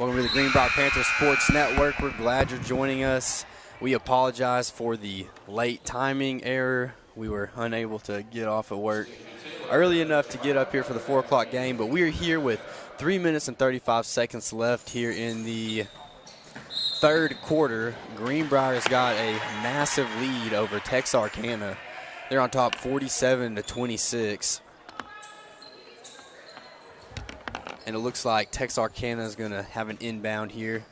Welcome to the Greenbrier Panthers Sports Network. We're glad you're joining us. We apologize for the late timing error. We were unable to get off of work early enough to get up here for the 4 o'clock game, but we're here with 3 minutes and 35 seconds left here in the third quarter. Greenbrier has got a massive lead over Texarkana. They're on top 47-26. And it looks like Texarkana is going to have an inbound here.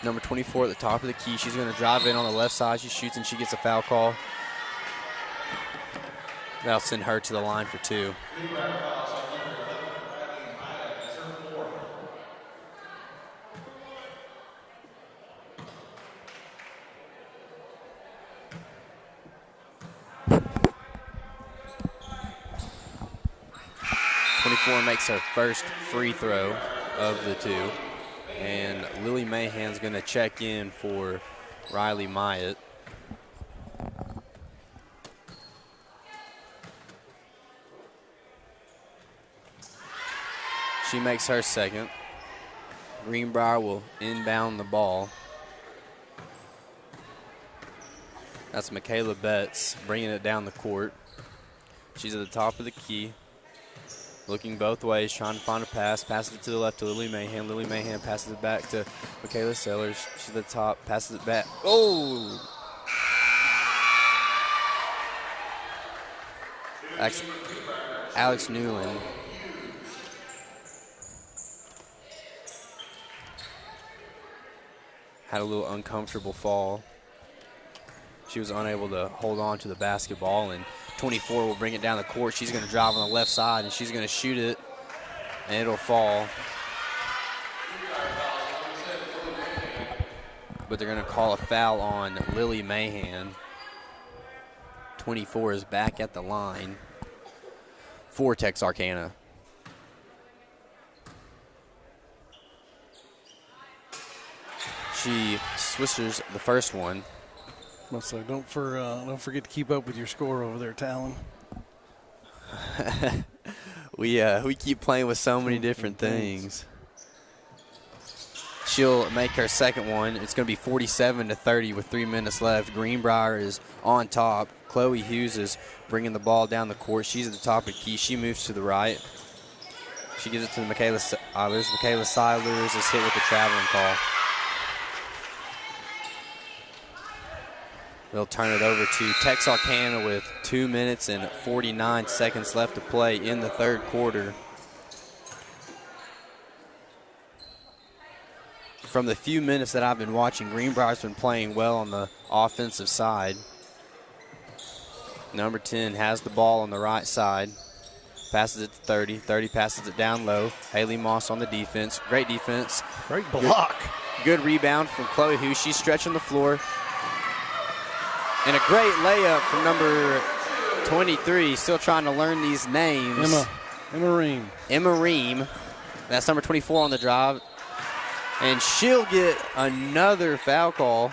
Number 24 at the top of the key. She's going to drive in on the left side. She shoots and she gets a foul call. That'll send her to the line for 2. Makes her first free throw of the 2. And Lily Mahan's going to check in for Riley Myatt. She makes her second. Greenbrier will inbound the ball. That's Michaela Betts bringing it down the court. She's at the top of the key. Looking both ways, trying to find a pass. Passes it to the left to Lily Mahan. Lily Mahan passes it back to Michaela Sellers. She's at the top, passes it back. Oh! Alex Newland. Had a little uncomfortable fall. She was unable to hold on to the basketball, and 24 will bring it down the court. She's going to drive on the left side, and she's going to shoot it, and it'll fall. But they're going to call a foul on Lily Mahan. 24 is back at the line for Texarkana. She switches the first one. So don't forget to keep up with your score over there, Talon. we keep playing with so many different things. She'll make her second one. It's going to be 47-30 with 3 minutes left. Greenbrier is on top. Chloe Hughes is bringing the ball down the court. She's at the top of the key. She moves to the right. She gives it to Michaela Silers. Michaela Silers is hit with a traveling call. They'll turn it over to Texarkana with 2 minutes and 49 seconds left to play in the third quarter. From the few minutes that I've been watching, Greenbrier's been playing well on the offensive side. Number 10 has the ball on the right side. Passes it to 30. 30 passes it down low. Haley Moss on the defense. Great defense. Great block. Good rebound from Chloe Hughes. She's stretching the floor. And a great layup from number 23, still trying to learn these names. Emma Ream. Emma Ream. That's number 24 on the drive. And she'll get another foul call,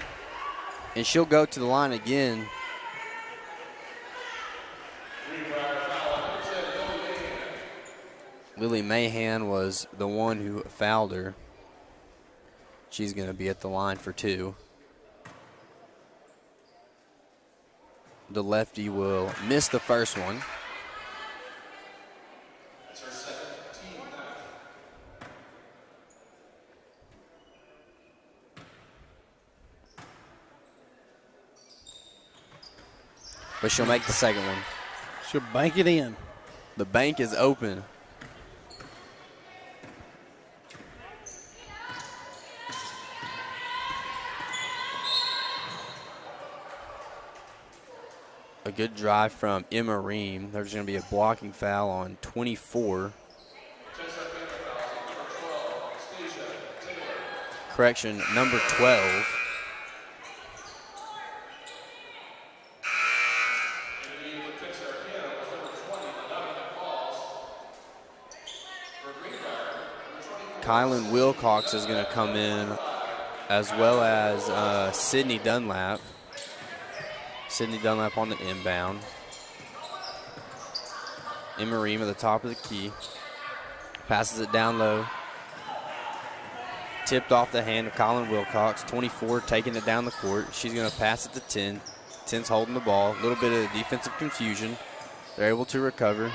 and she'll go to the line again. Lily Mahan was the one who fouled her. She's going to be at the line for 2. The lefty will miss the first one. But she'll make the second one. She'll bank it in. The bank is open. A good drive from Emma Ream. There's going to be a blocking foul on 24. Correction, number 12. Kylan Wilcox is going to come in, as well as Sydney Dunlap. Sydney Dunlap on the inbound. Emery at the top of the key. Passes it down low. Tipped off the hand of Colin Wilcox. 24 taking it down the court. She's going to pass it to 10. 10's holding the ball. A little bit of defensive confusion. They're able to recover.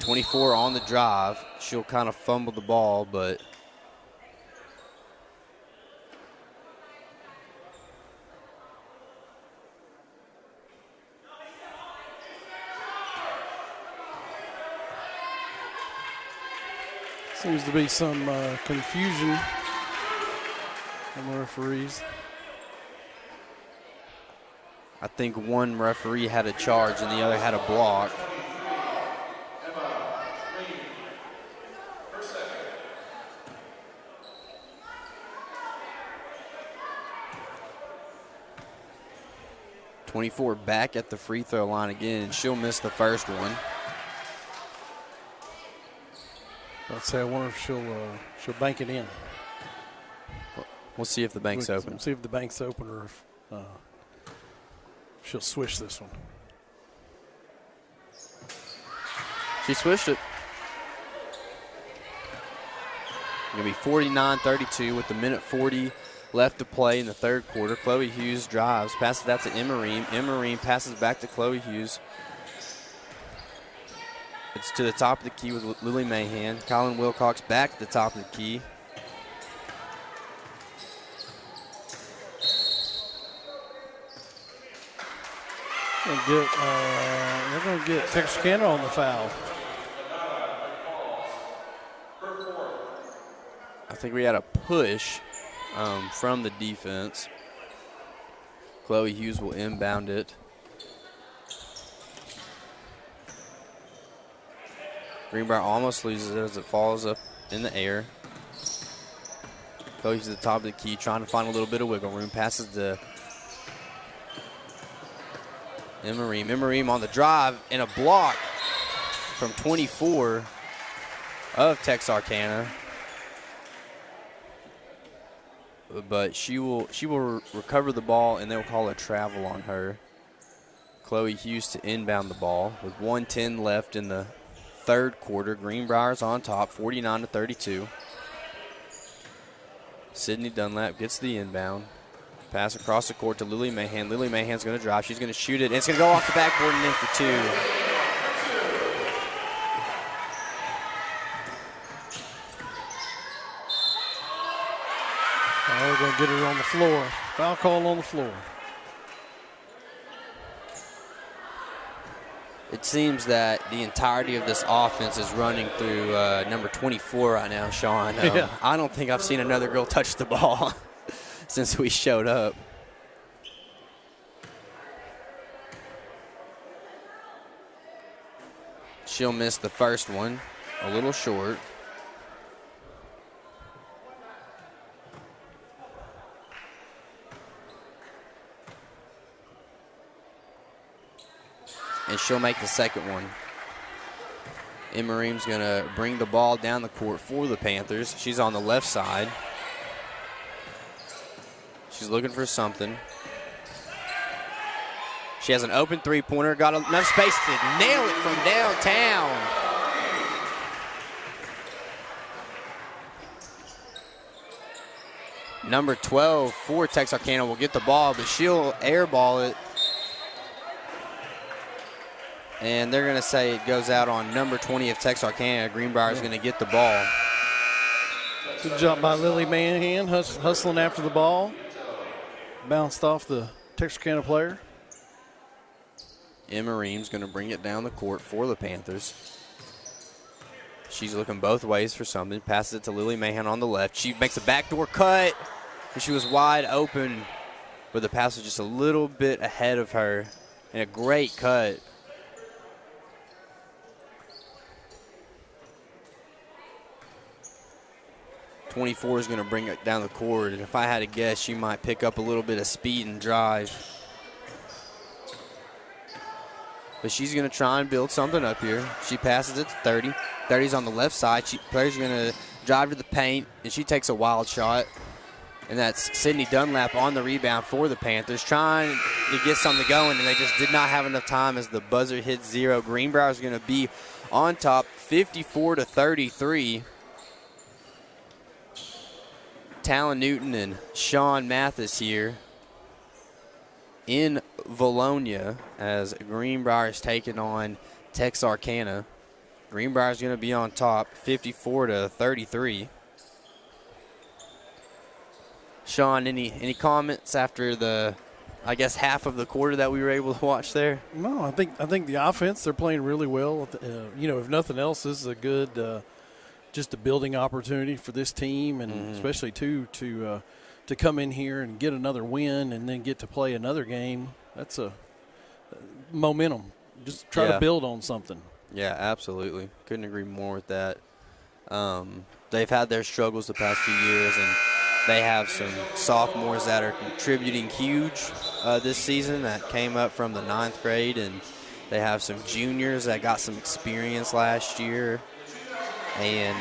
24 on the drive. She'll kind of fumble the ball, but seems to be some confusion from the referees. I think one referee had a charge and the other had a block. .24 back at the free throw line again, and she'll miss the first one. I'd say I wonder if she'll bank it in. We'll see if the bank's open. See if the bank's open or if she'll swish this one. She swished it. Going to be 49-32 with the minute 40 left to play in the third quarter. Chloe Hughes drives, passes that to Emery. Emery passes back to Chloe Hughes. It's to the top of the key with Lily Mahan. Colin Wilcox back at the top of the key. They're going to get Texarkana on the foul. I think we had a push from the defense. Chloe Hughes will inbound it. Greenbrier almost loses it as it falls up in the air. Chloe Hughes at the top of the key, trying to find a little bit of wiggle room. Passes to Emery. Emery on the drive and a block from 24 of Texarkana. But she will recover the ball, and they'll call a travel on her. Chloe Hughes to inbound the ball with 1:10 left in the third quarter. Greenbrier's on top, 49-32. Sydney Dunlap gets the inbound. Pass across the court to Lily Mahan. Lily Mahan's going to drive. She's going to shoot it, and it's going to go off the backboard and in for two. We're going to get her on the floor. Foul call on the floor. It seems that the entirety of this offense is running through number 24 right now, Sean. Yeah. I don't think I've seen another girl touch the ball since we showed up. She'll miss the first one, a little short. And she'll make the second one. Emery's going to bring the ball down the court for the Panthers. She's on the left side. She's looking for something. She has an open three-pointer. Got enough space to nail it from downtown. Number 12 for Texarkana will get the ball, but she'll airball it. And they're going to say it goes out on number 20 of Texarkana. Greenbrier is going to get the ball. Good job by Lily Mahan, hustling after the ball. Bounced off the Texarkana player. Emery's going to bring it down the court for the Panthers. She's looking both ways for something. Passes it to Lily Mahan on the left. She makes a backdoor cut. And she was wide open, but the pass was just a little bit ahead of her. And a great cut. .24 is going to bring it down the court, and if I had to guess, she might pick up a little bit of speed and drive. But she's going to try and build something up here. She passes it to 30. 30's on the left side. Player's going to drive to the paint, and she takes a wild shot. And that's Sydney Dunlap on the rebound for the Panthers, trying to get something going, and they just did not have enough time as the buzzer hit 0. Greenbrier is going to be on top, 54-33. Talon Newton and Sean Mathis here in Valonia as Greenbrier is taking on Texarkana. Greenbrier is going to be on top, 54-33. Sean, any comments after the, I guess, half of the quarter that we were able to watch there? No, I think the offense, they're playing really well. If nothing else, this is a good just a building opportunity for this team, and especially to come in here and get another win and then get to play another game. That's a momentum. Just try to build on something. Yeah, absolutely. Couldn't agree more with that. They've had their struggles the past few years, and they have some sophomores that are contributing huge this season that came up from the 9th grade, and they have some juniors that got some experience last year. And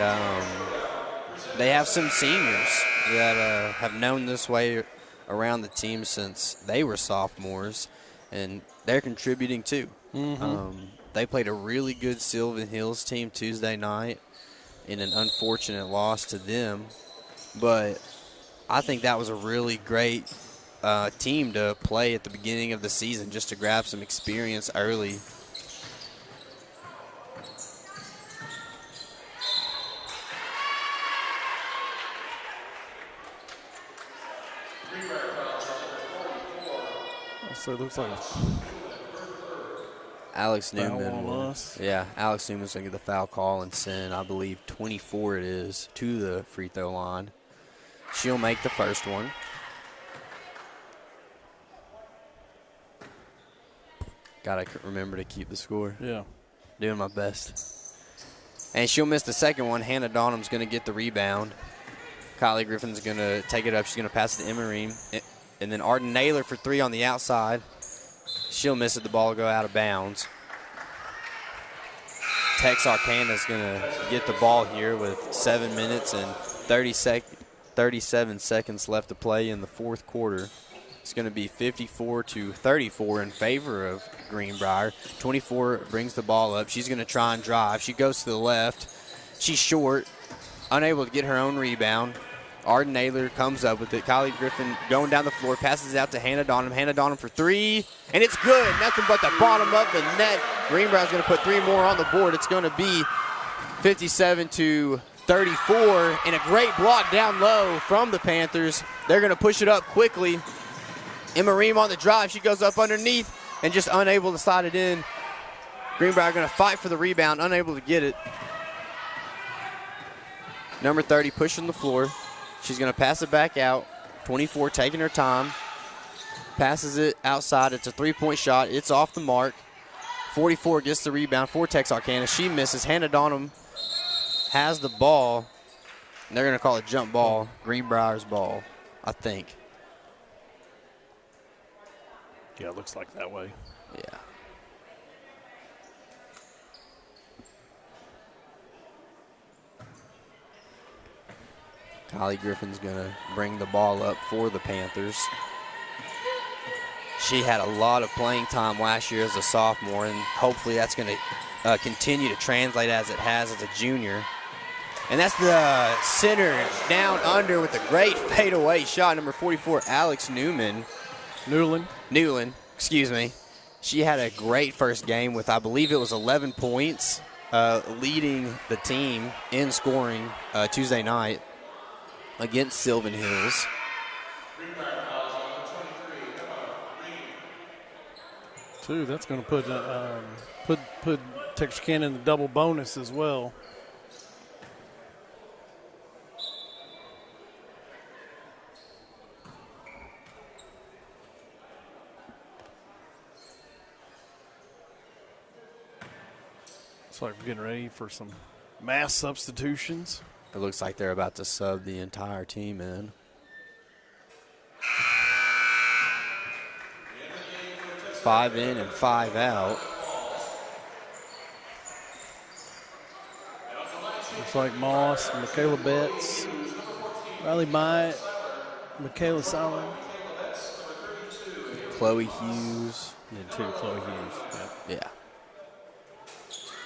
they have some seniors that have known this way around the team since they were sophomores, and they're contributing too. They played a really good Sylvan Hills team Tuesday night in an unfortunate loss to them, but I think that was a really great team to play at the beginning of the season just to grab some experience early. So it looks like Alex Newman. Alex Newman's going to get the foul call and send, I believe, 24 it is, to the free throw line. She'll make the first one. Got to remember to keep the score. Yeah. Doing my best. And she'll miss the second one. Hannah Donham's going to get the rebound. Kylie Griffin's going to take it up. She's going to pass it to Emery. And then Arden Naylor for 3 on the outside. She'll miss it. The ball will go out of bounds. Texarkana's going to get the ball here with 7 minutes and 37 seconds left to play in the fourth quarter. It's going to be 54-34 in favor of Greenbrier. 24 brings the ball up. She's going to try and drive. She goes to the left. She's short, unable to get her own rebound. Arden Naylor comes up with it. Kylie Griffin going down the floor, passes it out to Hannah Donham. Hannah Donham for 3, and it's good. Nothing but the bottom of the net. Greenbrier's going to put 3 more on the board. It's going to be 57-34, and a great block down low from the Panthers. They're going to push it up quickly. Emma Ream on the drive. She goes up underneath and just unable to slide it in. Greenbrier going to fight for the rebound, unable to get it. Number 30 pushing the floor. She's going to pass it back out. 24 taking her time. Passes it outside. It's a 3-point shot. It's off the mark. 44 gets the rebound for Texarkana. She misses. Hannah Donham has the ball. And they're going to call it jump ball. Greenbrier's ball, I think. Yeah, it looks like that way. Yeah. Kylie Griffin's going to bring the ball up for the Panthers. She had a lot of playing time last year as a sophomore, and hopefully that's going to continue to translate as it has as a junior. And that's the center down under with a great fadeaway shot. Number 44, Alex Newland, excuse me. She had a great first game with, I believe it was 11 points, leading the team in scoring Tuesday night against Sylvan Hills. That's going to put Texarkana in the double bonus as well. Looks like we're getting ready for some mass substitutions. It looks like they're about to sub the entire team in. Five in and 5 out. Looks like Moss, Michaela Betts, Riley Myatt, Michaela Sauer. Chloe Hughes. And 2, Chloe Hughes. Yep. Yeah.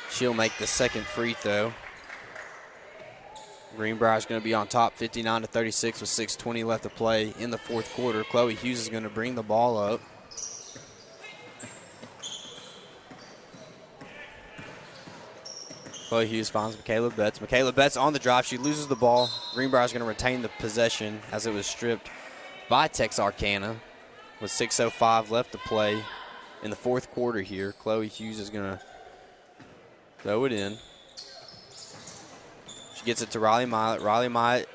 She'll make the second free throw. Greenbrier's going to be on top 59-36 with 6:20 left to play in the fourth quarter. Chloe Hughes is going to bring the ball up. Chloe Hughes finds Michaela Betts. Michaela Betts on the drive. She loses the ball. Greenbrier's going to retain the possession as it was stripped by Texarkana with 6:05 left to play in the fourth quarter here. Chloe Hughes is going to throw it in. She gets it to Riley Myatt. Riley Myatt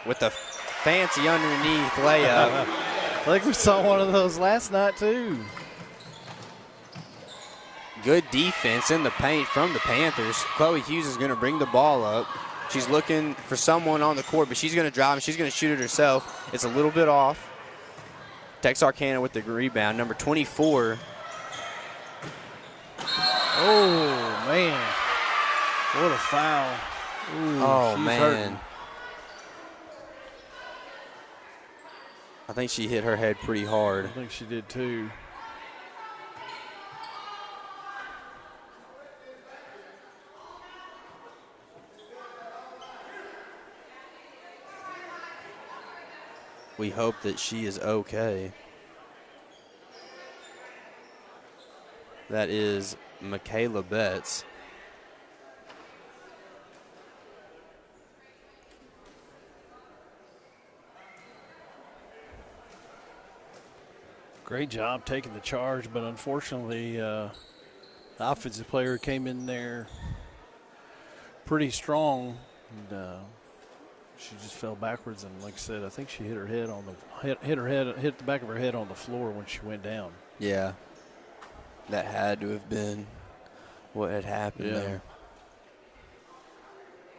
with the fancy underneath layup. I think we saw one of those last night, too. Good defense in the paint from the Panthers. Chloe Hughes is going to bring the ball up. She's looking for someone on the court, but she's going to drive and she's going to shoot it herself. It's a little bit off. Texarkana with the rebound, number 24. Oh, man. What a foul. Ooh, oh, man. Hurting. I think she hit her head pretty hard. I think she did, too. We hope that she is okay. That is Michaela Betts. Great job taking the charge, but unfortunately, the offensive player came in there pretty strong, and she just fell backwards. And like I said, I think she hit her head on the hit the back of her head on the floor when she went down. Yeah, that had to have been what had happened there.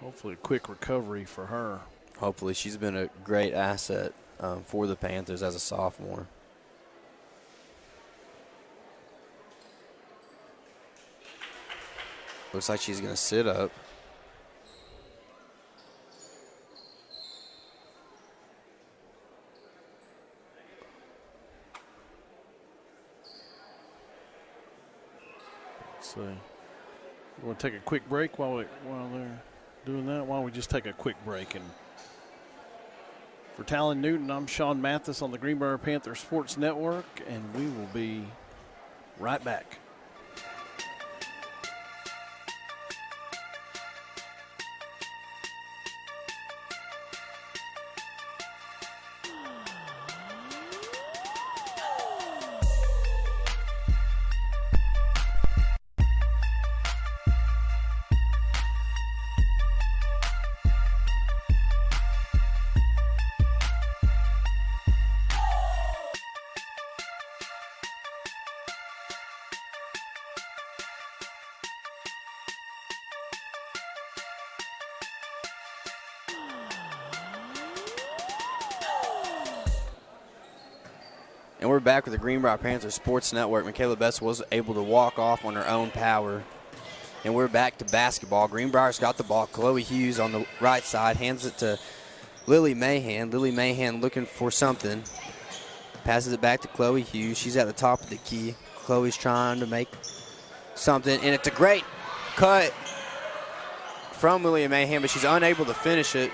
Hopefully, a quick recovery for her. Hopefully, she's been a great asset for the Panthers as a sophomore. Looks like she's going to sit up. So, you want to take a quick break while they're doing that? Why don't we just take a quick break? And for Talon Newton, I'm Sean Mathis on the Greenbrier Panther Sports Network, and we will be right back. And we're back with the Greenbrier Panthers Sports Network. Michaela Betts was able to walk off on her own power. And we're back to basketball. Greenbrier's got the ball. Chloe Hughes on the right side hands it to Lily Mahan. Lily Mahan looking for something. Passes it back to Chloe Hughes. She's at the top of the key. Chloe's trying to make something. And it's a great cut from Lily Mahan, but she's unable to finish it.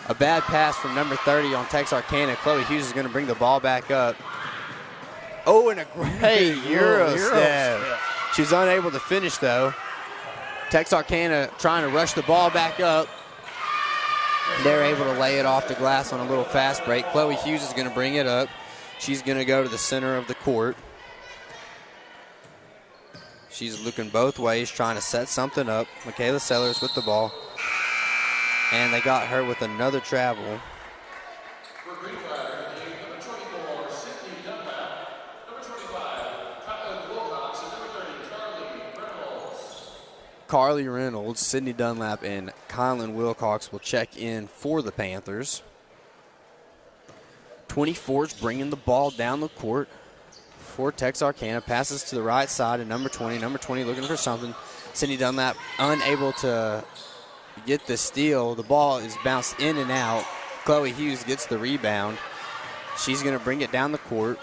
A bad pass from number 30 on Texarkana. Chloe Hughes is going to bring the ball back up. Oh, and a great Euro step. She's unable to finish, though. Texarkana trying to rush the ball back up. They're able to lay it off the glass on a little fast break. Chloe Hughes is going to bring it up. She's going to go to the center of the court. She's looking both ways, trying to set something up. Michaela Sellers with the ball. And they got her with another travel. Carly Reynolds, Sydney Dunlap, and Kylan Wilcox will check in for the Panthers. 24's bringing the ball down the court for Texarkana. Passes to the right side and number 20. Number 20 looking for something. Sydney Dunlap unable to get the steal. The ball is bounced in and out. Chloe Hughes gets the rebound. She's going to bring it down the court.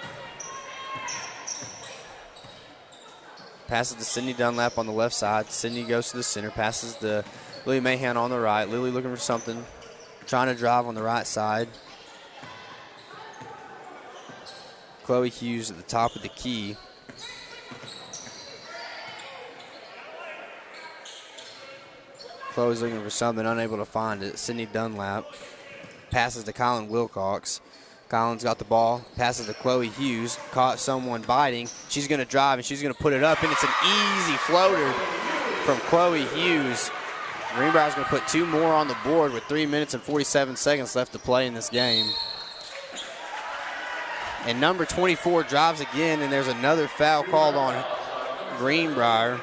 Passes to Sydney Dunlap on the left side. Sydney goes to the center. Passes to Lily Mahan on the right. Lily looking for something. Trying to drive on the right side. Chloe Hughes at the top of the key. Chloe's looking for something, unable to find it. Sydney Dunlap passes to Colin Wilcox. Colin's got the ball, passes to Chloe Hughes, caught someone biting. She's going to drive, and she's going to put it up, and it's an easy floater from Chloe Hughes. Greenbrier's going to put 2 more on the board with 3 minutes and 47 seconds left to play in this game. And number 24 drives again, and there's another foul called on Greenbrier.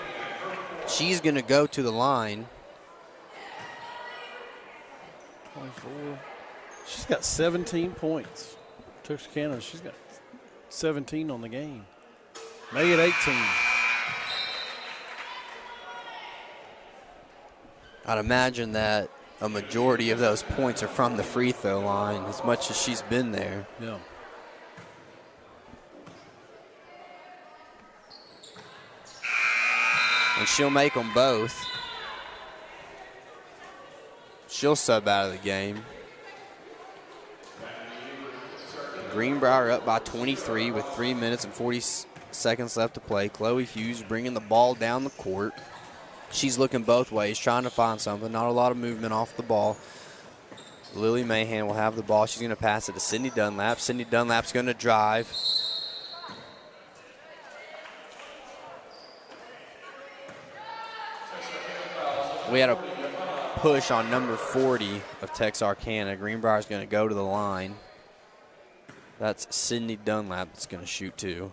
She's going to go to the line. 24. She's got 17 points. Texarkana, she's got 17 on the game. Make it 18. I'd imagine that a majority of those points are from the free throw line, as much as she's been there. Yeah. And she'll make them both. She'll sub out of the game. Greenbrier up by 23 with 3 minutes and 40 seconds left to play. Chloe Hughes bringing the ball down the court. She's looking both ways, trying to find something. Not a lot of movement off the ball. Lily Mahan will have the ball. She's going to pass it to Sydney Dunlap. Sydney Dunlap's going to drive. We had a push on number 40 of Texarkana. Greenbrier's going to go to the line. That's Sydney Dunlap that's going to shoot 2.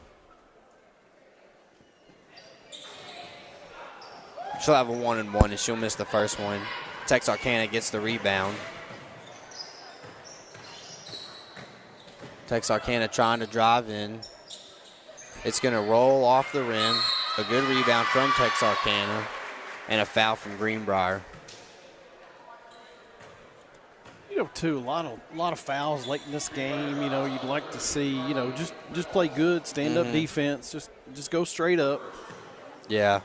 She'll have a 1-and-1, and she'll miss the first one. Texarkana gets the rebound. Texarkana trying to drive in. It's going to roll off the rim. A good rebound from Texarkana, and a foul from Greenbrier. Too, a lot of fouls late in this game. You'd like to see, just play good, stand up defense, just go straight up. Yeah.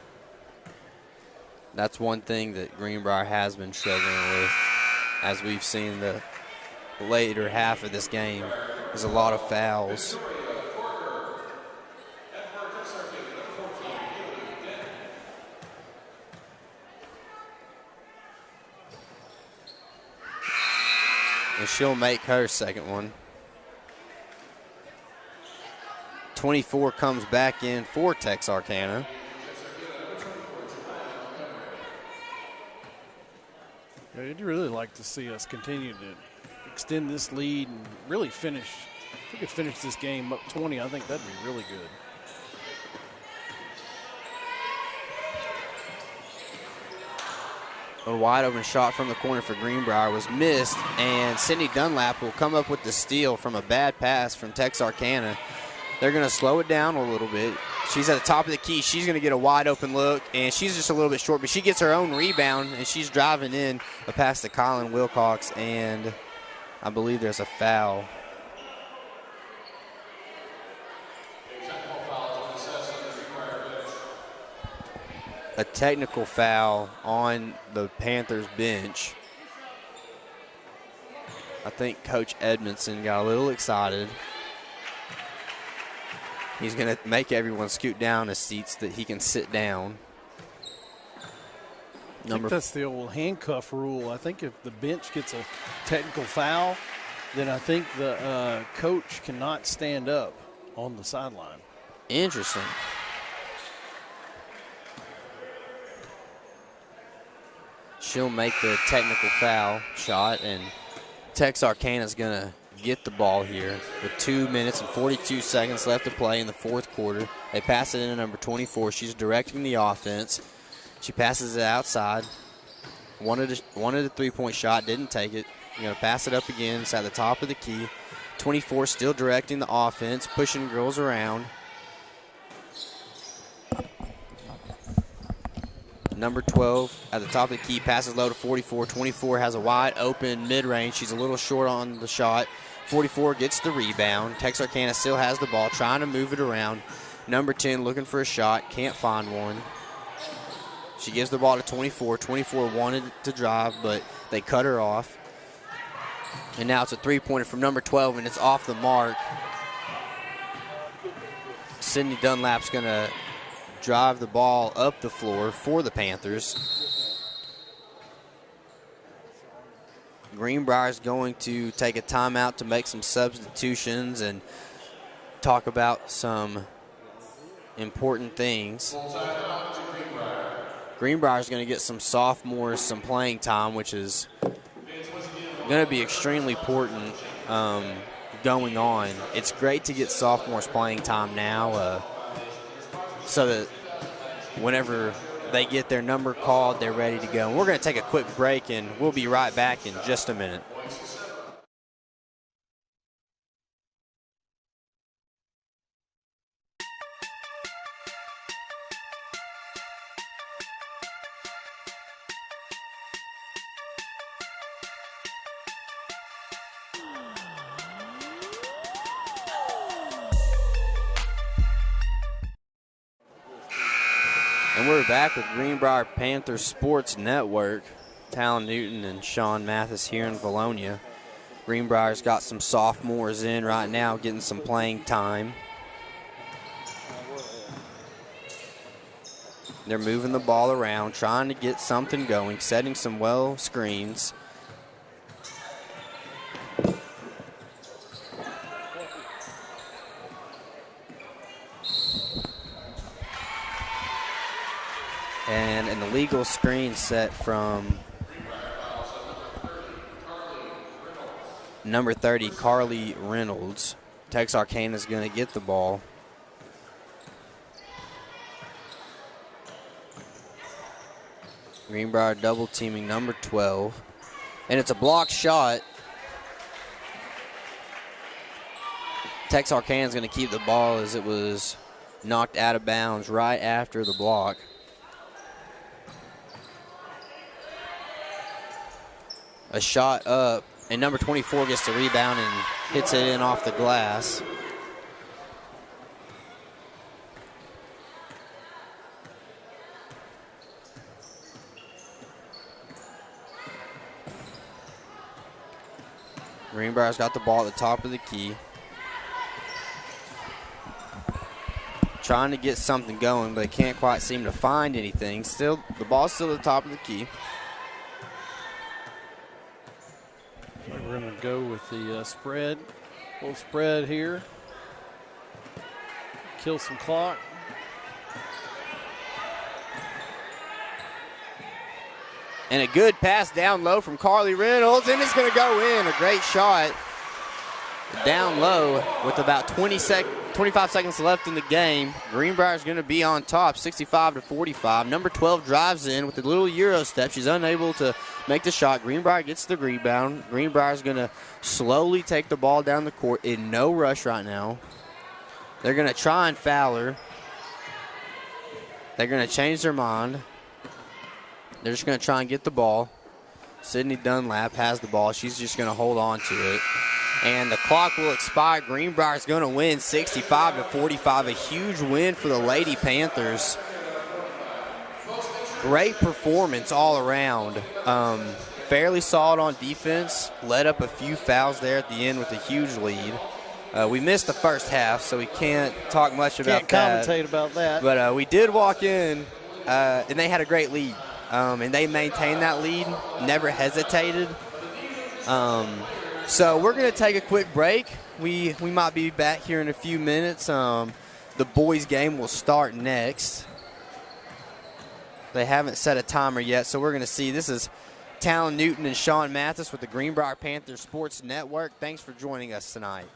That's one thing that Greenbrier has been struggling with, as we've seen the later half of this game. There's a lot of fouls. And she'll make her second one. 24 comes back in for Texarkana. I'd really like to see us continue to extend this lead and really finish. If we could finish this game up 20, I think that'd be really good. A wide open shot from the corner for Greenbrier was missed, and Sydney Dunlap will come up with the steal from a bad pass from Texarkana. They're going to slow it down a little bit. She's at the top of the key. She's going to get a wide open look, and she's just a little bit short, but she gets her own rebound, and she's driving in a pass to Colin Wilcox, and I believe there's a foul. A technical foul on the Panthers bench. I think Coach Edmondson got a little excited. He's going to make everyone scoot down to seats that he can sit down. I think that's the old handcuff rule. I think if the bench gets a technical foul, then I think the coach cannot stand up on the sideline. Interesting. She'll make the technical foul shot, and Texarkana's going to get the ball here with 2 minutes and 42 seconds left to play in the fourth quarter. They pass it in to number 24. She's directing the offense. She passes it outside. Wanted a three-point shot, didn't take it. You're going to pass it up again. It's at the top of the key. 24 still directing the offense, pushing girls around. Number 12 at the top of the key, passes low to 44. 24 has a wide open mid-range. She's a little short on the shot. 44 gets the rebound. Texarkana still has the ball, trying to move it around. Number 10 looking for a shot, can't find one. She gives the ball to 24. 24 wanted to drive, but they cut her off. And now it's a three-pointer from number 12, and it's off the mark. Sydney Dunlap's going to drive the ball up the floor for the Panthers. Greenbrier's going to take a timeout to make some substitutions and talk about some important things. Greenbrier's going to get some sophomores some playing time, which is going to be extremely important going on. It's great to get sophomores playing time now so that whenever they get their number called, they're ready to go. And we're going to take a quick break, and we'll be right back in just a minute. And we're back with Greenbrier Panthers Sports Network. Talon Newton and Sean Mathis here in Valonia. Greenbrier's got some sophomores in right now, getting some playing time. They're moving the ball around, trying to get something going, setting some well screens. And an illegal screen set from number 30, Carly Reynolds. Texarkana's going to get the ball. Greenbrier double teaming number 12. And it's a block shot. Texarkana's going to keep the ball as it was knocked out of bounds right after the block. A shot up, and number 24 gets the rebound and hits it in off the glass. Greenbrier's got the ball at the top of the key. Trying to get something going, but they can't quite seem to find anything. Still, the ball's still at the top of the key. We're going to go with the spread. Little spread here. Kill some clock. And a good pass down low from Carly Reynolds, and it's going to go in. A great shot down low with about 25 seconds left in the game. Greenbrier's going to be on top, 65-45. Number 12 drives in with a little Euro step. She's unable to make the shot. Greenbrier gets the rebound. Greenbrier's going to slowly take the ball down the court in no rush right now. They're going to try and foul her. They're going to change their mind. They're just going to try and get the ball. Sydney Dunlap has the ball. She's just going to hold on to it. And the clock will expire. Greenbrier's going to win 65-45. A huge win for the Lady Panthers. Great performance all around. Fairly solid on defense. Led up a few fouls there at the end with a huge lead. We missed the first half, so we can't talk much about that. Can't commentate about that. But we did walk in, and they had a great lead. And they maintained that lead, never hesitated. So we're going to take a quick break. We might be back here in a few minutes. The boys' game will start next. They haven't set a timer yet, so we're going to see. This is Talon Newton and Sean Mathis with the Greenbrier Panthers Sports Network. Thanks for joining us tonight.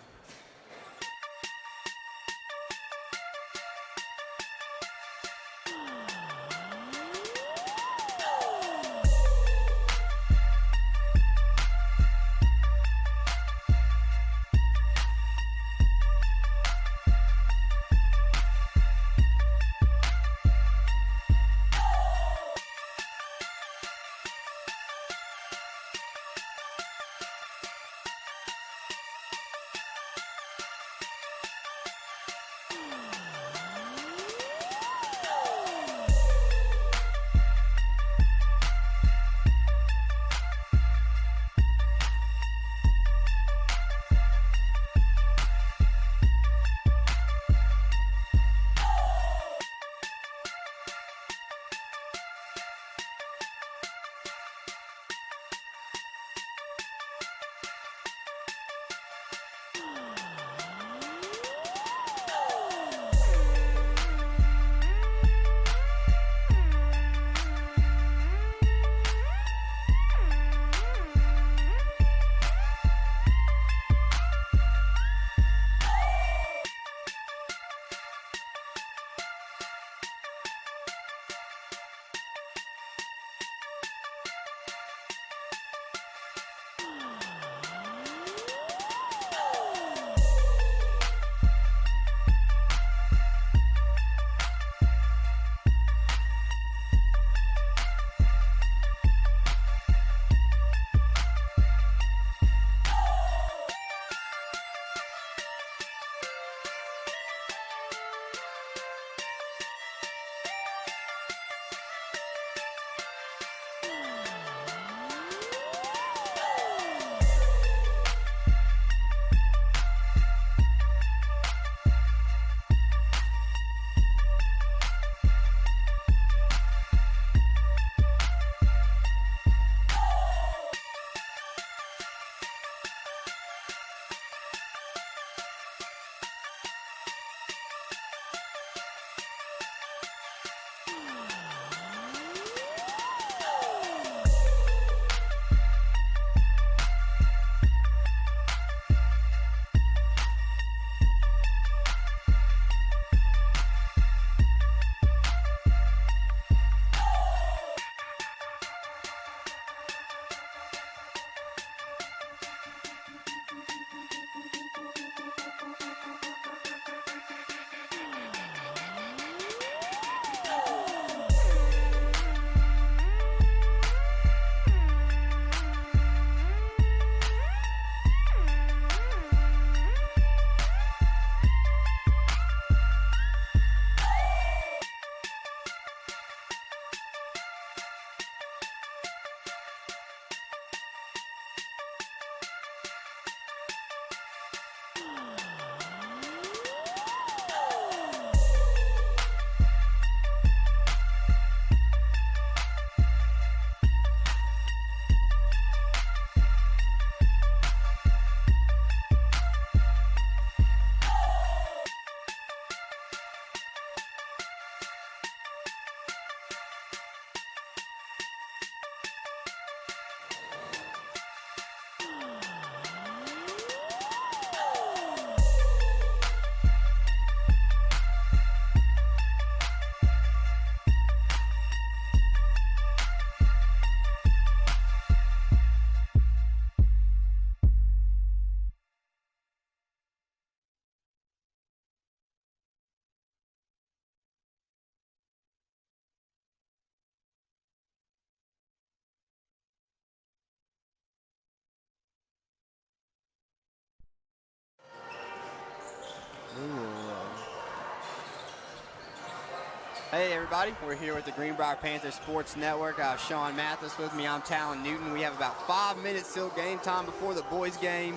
Hey everybody, we're here with the Greenbrier Panthers Sports Network. I have Sean Mathis with me. I'm Talon Newton. We have about 5 minutes till game time before the boys' game.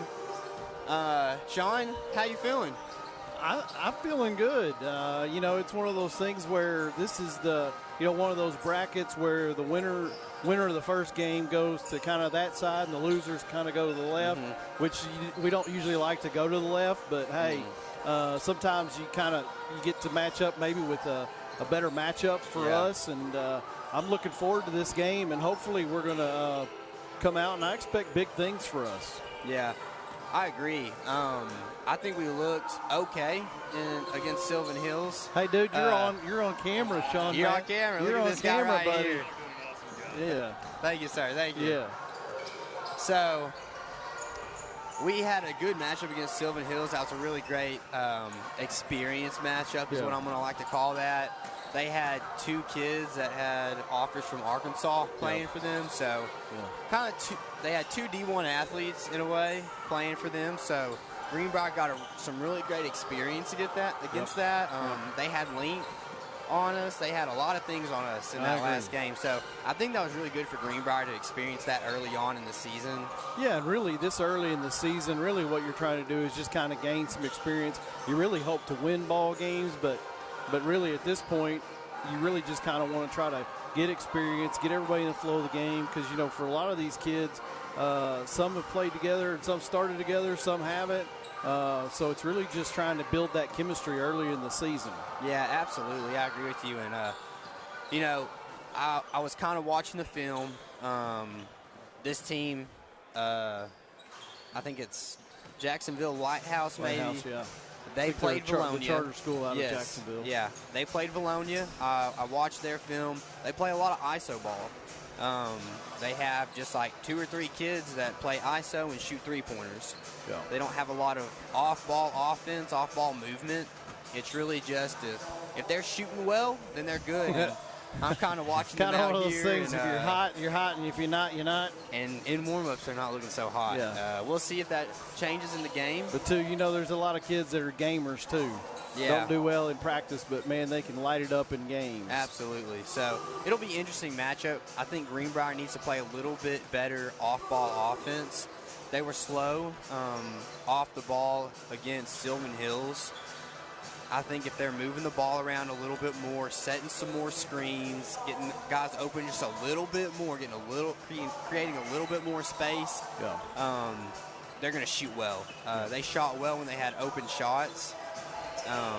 Sean, how you feeling? I'm feeling good. It's one of those things where this is one of those brackets where the winner of the first game goes to kind of that side and the losers kind of go to the left, which we don't usually like to go to the left, but hey, sometimes you get to match up maybe with a better matchup for us, and I'm looking forward to this game, and hopefully we're going to come out, and I expect big things for us. Yeah, I agree. I think we looked okay against Sylvan Hills. Hey, dude, you're on camera, Sean. You're on camera. You're Look at on this camera, guy right buddy. here. Yeah. Thank you, sir. Thank you. Yeah. So we had a good matchup against Sylvan Hills. That was a really great experience matchup is what I'm going to like to call that. They had 2 kids that had offers from Arkansas playing for them. So they had 2 D1 athletes in a way playing for them. So Greenbrier got some really great experience against that. They had length on us. They had a lot of things on us in that last game. So I think that was really good for Greenbrier to experience that early on in the season. Yeah, and really this early in the season, really what you're trying to do is just kind of gain some experience. You really hope to win ball games, but really at this point, you really just kind of want to try to get experience, get everybody in the flow of the game, because, for a lot of these kids, some have played together and some started together, some haven't. So it's really just trying to build that chemistry early in the season. Yeah, absolutely. I agree with you. And, I was kind of watching the film. This team, I think it's Jacksonville Lighthouse, maybe. Lighthouse, yeah. They played Valonia. The charter school out of Jacksonville. Yeah, they played Valonia. I watched their film. They play a lot of ISO ball. They have just like 2 or 3 kids that play ISO and shoot 3-pointers. Yeah. They don't have a lot of off-ball offense, off-ball movement. It's really just if they're shooting well, then they're good. And I'm kind of watching them out here. Kind of one of those things, if you're hot, and if you're not, you're not. And in warm-ups, they're not looking so hot. Yeah. We'll see if that changes in the game. But, too, there's a lot of kids that are gamers, too. Yeah. Don't do well in practice, but, man, they can light it up in games. Absolutely. So it'll be an interesting matchup. I think Greenbrier needs to play a little bit better off-ball offense. They were slow off the ball against Sylvan Hills. I think if they're moving the ball around a little bit more, setting some more screens, getting guys open just a little bit more, creating a little bit more space, they're going to shoot well. They shot well when they had open shots. I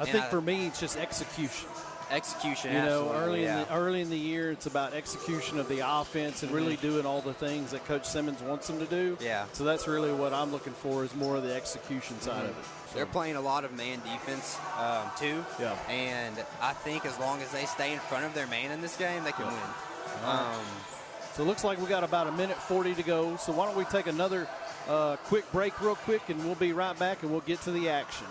think for me, it's just execution. Execution, early in the year, it's about execution of the offense and really doing all the things that Coach Simmons wants them to do. Yeah. So that's really what I'm looking for is more of the execution side of it. So. They're playing a lot of man defense, too. Yeah. And I think as long as they stay in front of their man in this game, they can win. So it looks like we got about 1:40 to go. So why don't we take another quick break real quick, and we'll be right back, and we'll get to the action.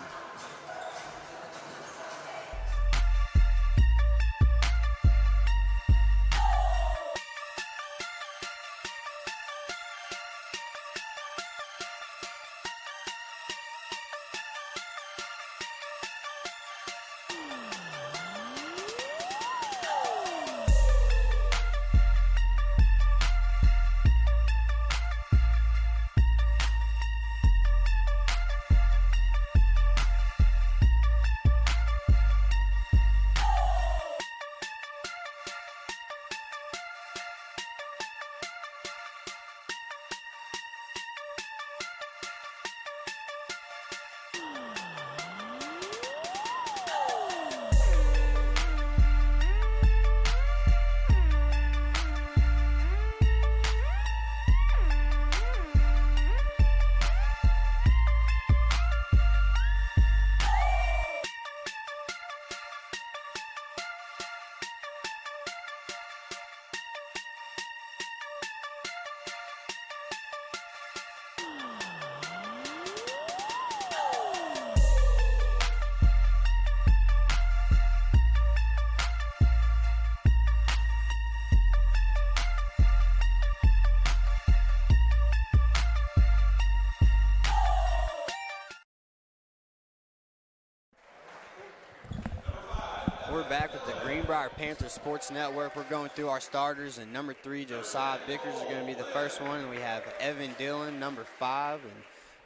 we're back with the Greenbrier Panthers Sports Network. We're going through our starters, and number 3, Josiah Bickers, is going to be the first one. And we have Evan Dillon, number 5, and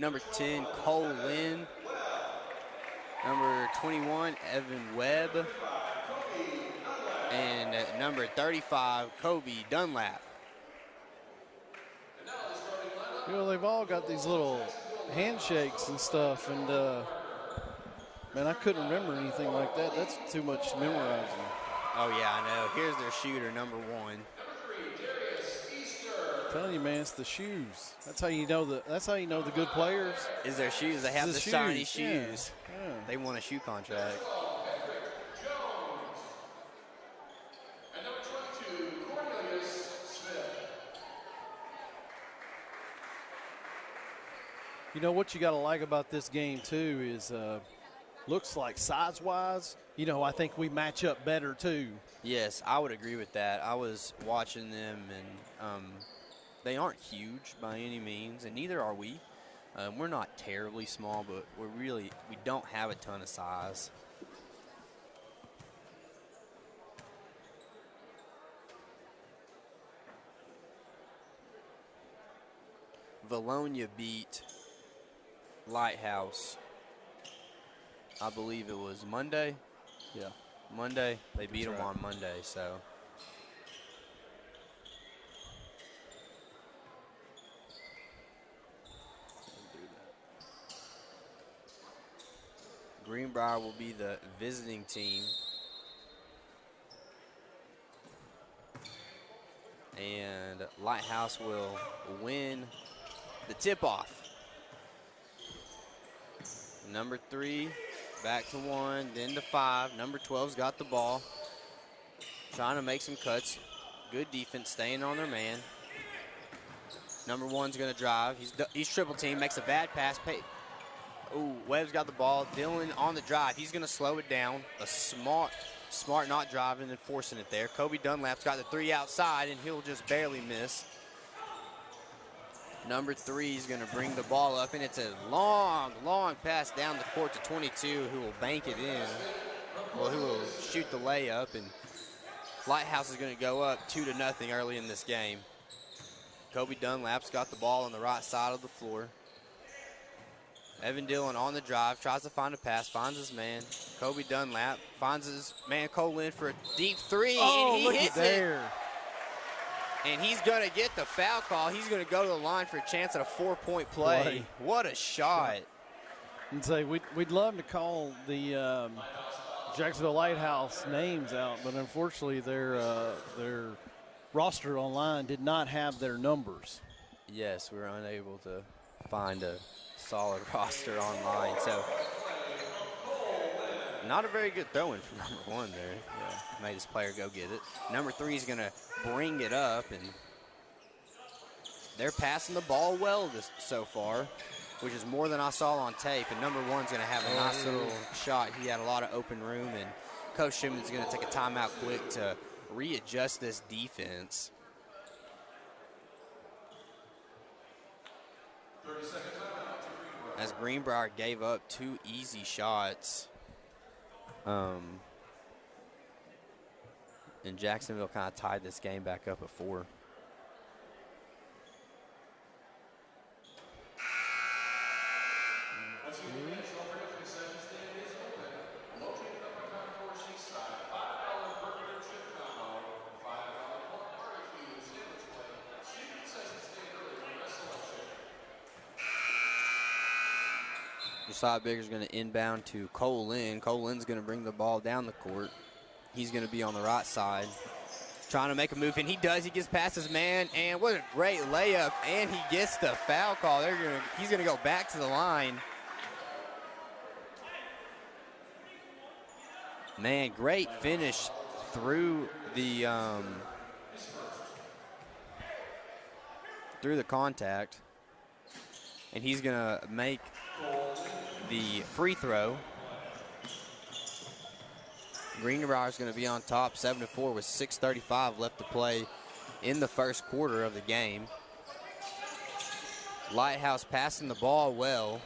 number 10, Cole Lynn. Number 21, Evan Webb. And at number 35, Kobe Dunlap. You know, they've all got these little handshakes and stuff, and man, I couldn't remember anything like that. That's too much memorizing. Oh yeah, I know. Here's their shooter, number 1. I'm telling you, man, it's the shoes. That's how you know the good players. Is their shoes? They have the shiny shoes. Yeah. They won a shoe contract. You know what you got to like about this game too is looks like size-wise, you know, I think we match up better too. Yes, I would agree with that. I was watching them, and they aren't huge by any means, and neither are we. We're not terribly small, but we don't have a ton of size. Valonia beat Lighthouse, I believe it was Monday. Yeah. Monday. They beat them on Monday, so. Greenbrier will be the visiting team. And Lighthouse will win the tip-off. Number 3, back to 1, then to 5. Number 12's got the ball. Trying to make some cuts. Good defense, staying on their man. Number 1's going to drive. He's triple team, makes a bad pass. Ooh, Webb's got the ball. Dillon on the drive. He's going to slow it down. A smart not driving and forcing it there. Kobe Dunlap's got the 3 outside, and he'll just barely miss. Number 3 is going to bring the ball up, and it's a long pass down the court to 22, who will bank it in. Well, who will shoot the layup, and Lighthouse is going to go up 2-0 early in this game. Kobe Dunlap's got the ball on the right side of the floor. Evan Dillon on the drive, tries to find a pass, finds his man. Kobe Dunlap finds his man Cole Lynn for a deep 3, and he hits it. And he's going to get the foul call. He's going to go to the line for a chance at a 4-point play. What a shot. And say we'd love to call the Jacksonville Lighthouse names out, but unfortunately their roster online did not have their numbers. Yes, we were unable to find a solid roster online. So not a very good throw-in from number 1 there. Yeah, made his player go get it. Number 3 is going to bring it up, and they're passing the ball well so far, which is more than I saw on tape. And number 1's going to have a nice little shot. He had a lot of open room, and Coach Shipman's going to take a timeout quick to readjust this defense. 30 seconds as Greenbrier gave up 2 easy shots. And Jacksonville kind of tied this game back up at 4. Josiah Bigger's going to inbound to Cole Lynn. Cole Lynn's going to bring the ball down the court. He's going to be on the right side, trying to make a move, and he does. He gets past his man, and what a great layup, and he gets the foul call. He's going to go back to the line. Man, great finish through the contact, and he's going to make the free throw. Greenbrier is going to be on top 7-4 with 6:35 left to play in the first quarter of the game. Lighthouse passing the ball well.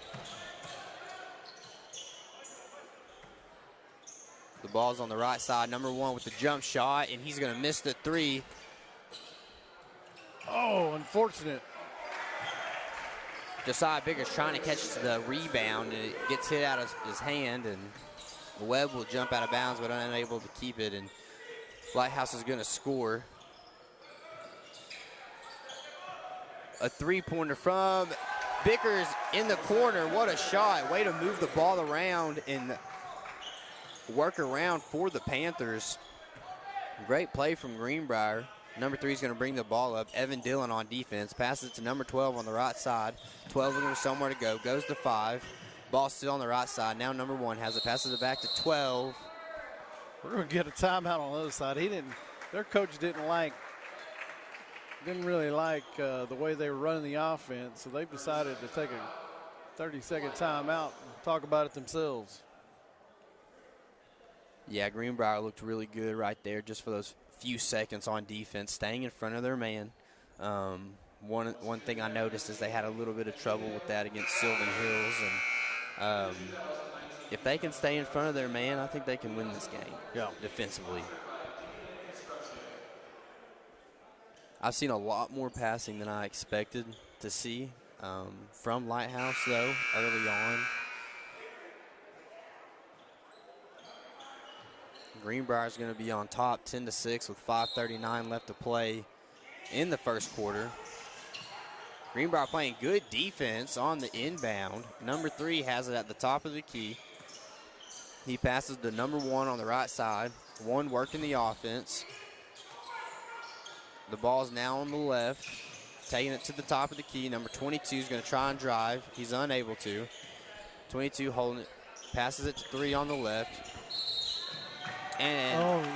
The ball's on the right side. Number 1 with the jump shot, and he's going to miss the 3. Oh, unfortunate. Josiah Biggers trying to catch the rebound, and it gets hit out of his hand, and Webb will jump out of bounds, but unable to keep it, and Lighthouse is going to score. A 3-pointer from Bickers in the corner. What a shot. Way to move the ball around and work around for the Panthers. Great play from Greenbrier. Number 3 is going to bring the ball up. Evan Dillon on defense. Passes it to number 12 on the right side. 12 looking for somewhere to go. Goes to 5. Ball still on the right side. Now number 1 has it. Passes it back to 12. We're going to get a timeout on the other side. Their coach didn't really like the way they were running the offense, so they've decided to take a 30-second timeout and talk about it themselves. Yeah, Greenbrier looked really good right there just for those few seconds on defense, staying in front of their man. One thing I noticed is they had a little bit of trouble with that against Sylvan Hills, and if they can stay in front of their man, I think they can win this game defensively. I've seen a lot more passing than I expected to see from Lighthouse, though, early on. Greenbrier is going to be on top 10-6 with 5:39 left to play in the first quarter. Greenbrier playing good defense on the inbound. Number 3 has it at the top of the key. He passes to number 1 on the right side. 1 working the offense. The ball's now on the left, taking it to the top of the key. Number 22 is going to try and drive. He's unable to. 22 holding it, passes it to 3 on the left. And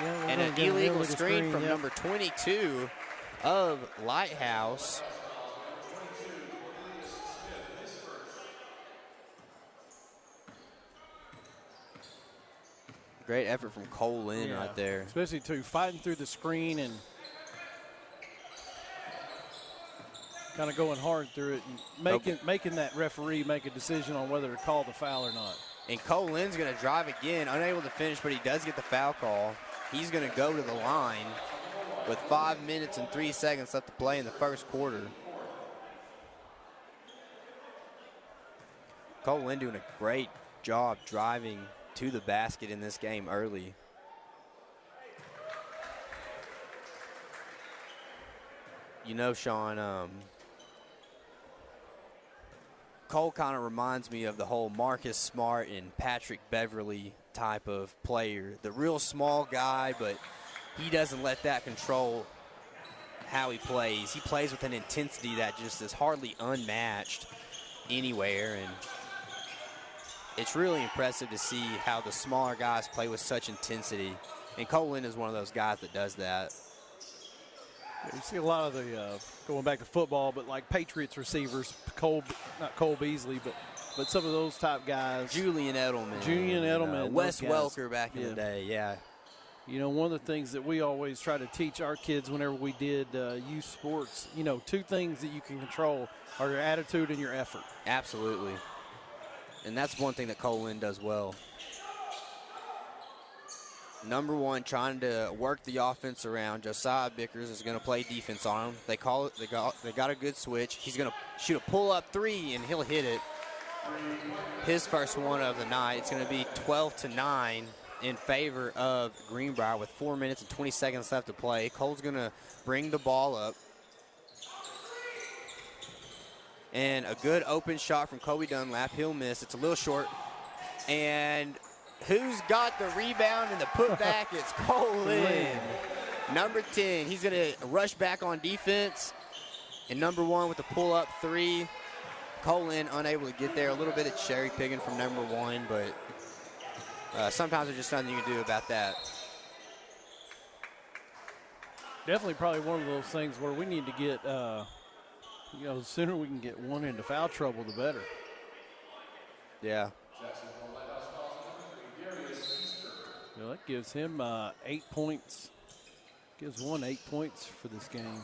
an illegal screen from number 22 of Lighthouse. Great effort from Cole Lynn right there. Especially too, fighting through the screen and kind of going hard through it and making that referee make a decision on whether to call the foul or not. And Cole Lynn's going to drive again, unable to finish, but he does get the foul call. He's going to go to the line with 5 minutes and 3 seconds left to play in the first quarter. Cole Lynn doing a great job driving to the basket in this game early. You know, Sean, Cole kind of reminds me of the whole Marcus Smart and Patrick Beverly type of player. The real small guy, but he doesn't let that control how he plays. He plays with an intensity that just is hardly unmatched anywhere, and it's really impressive to see how the smaller guys play with such intensity. And Cole Lynn is one of those guys that does that. Yeah, you see a lot of the, going back to football, but like Patriots receivers, not Cole Beasley, but some of those type guys. Julian Edelman. Wes Welker back in the day, yeah. You know, one of the things that we always try to teach our kids whenever we did youth sports, you know, 2 things that you can control are your attitude and your effort. Absolutely. And that's one thing that Cole Lynn does well. Number 1 trying to work the offense around. Josiah Bickers is going to play defense on him. They got a good switch. He's going to shoot a pull-up 3, and he'll hit it. His first one of the night. It's going to be 12-9 in favor of Greenbrier with 4 minutes and 20 seconds left to play. Cole's going to bring the ball up. And a good open shot from Kobe Dunlap. He'll miss. It's a little short. And who's got the rebound and the putback? It's Cole Lynn. Number 10. He's going to rush back on defense. And number 1 with the pull-up 3. Cole Lynn unable to get there. A little bit of cherry picking from number 1, but sometimes there's just nothing you can do about that. Definitely probably one of those things where we need to get, you know, the sooner we can get one into foul trouble, the better. Yeah. You know, that gives him 8 points. Gives 1 8 points for this game.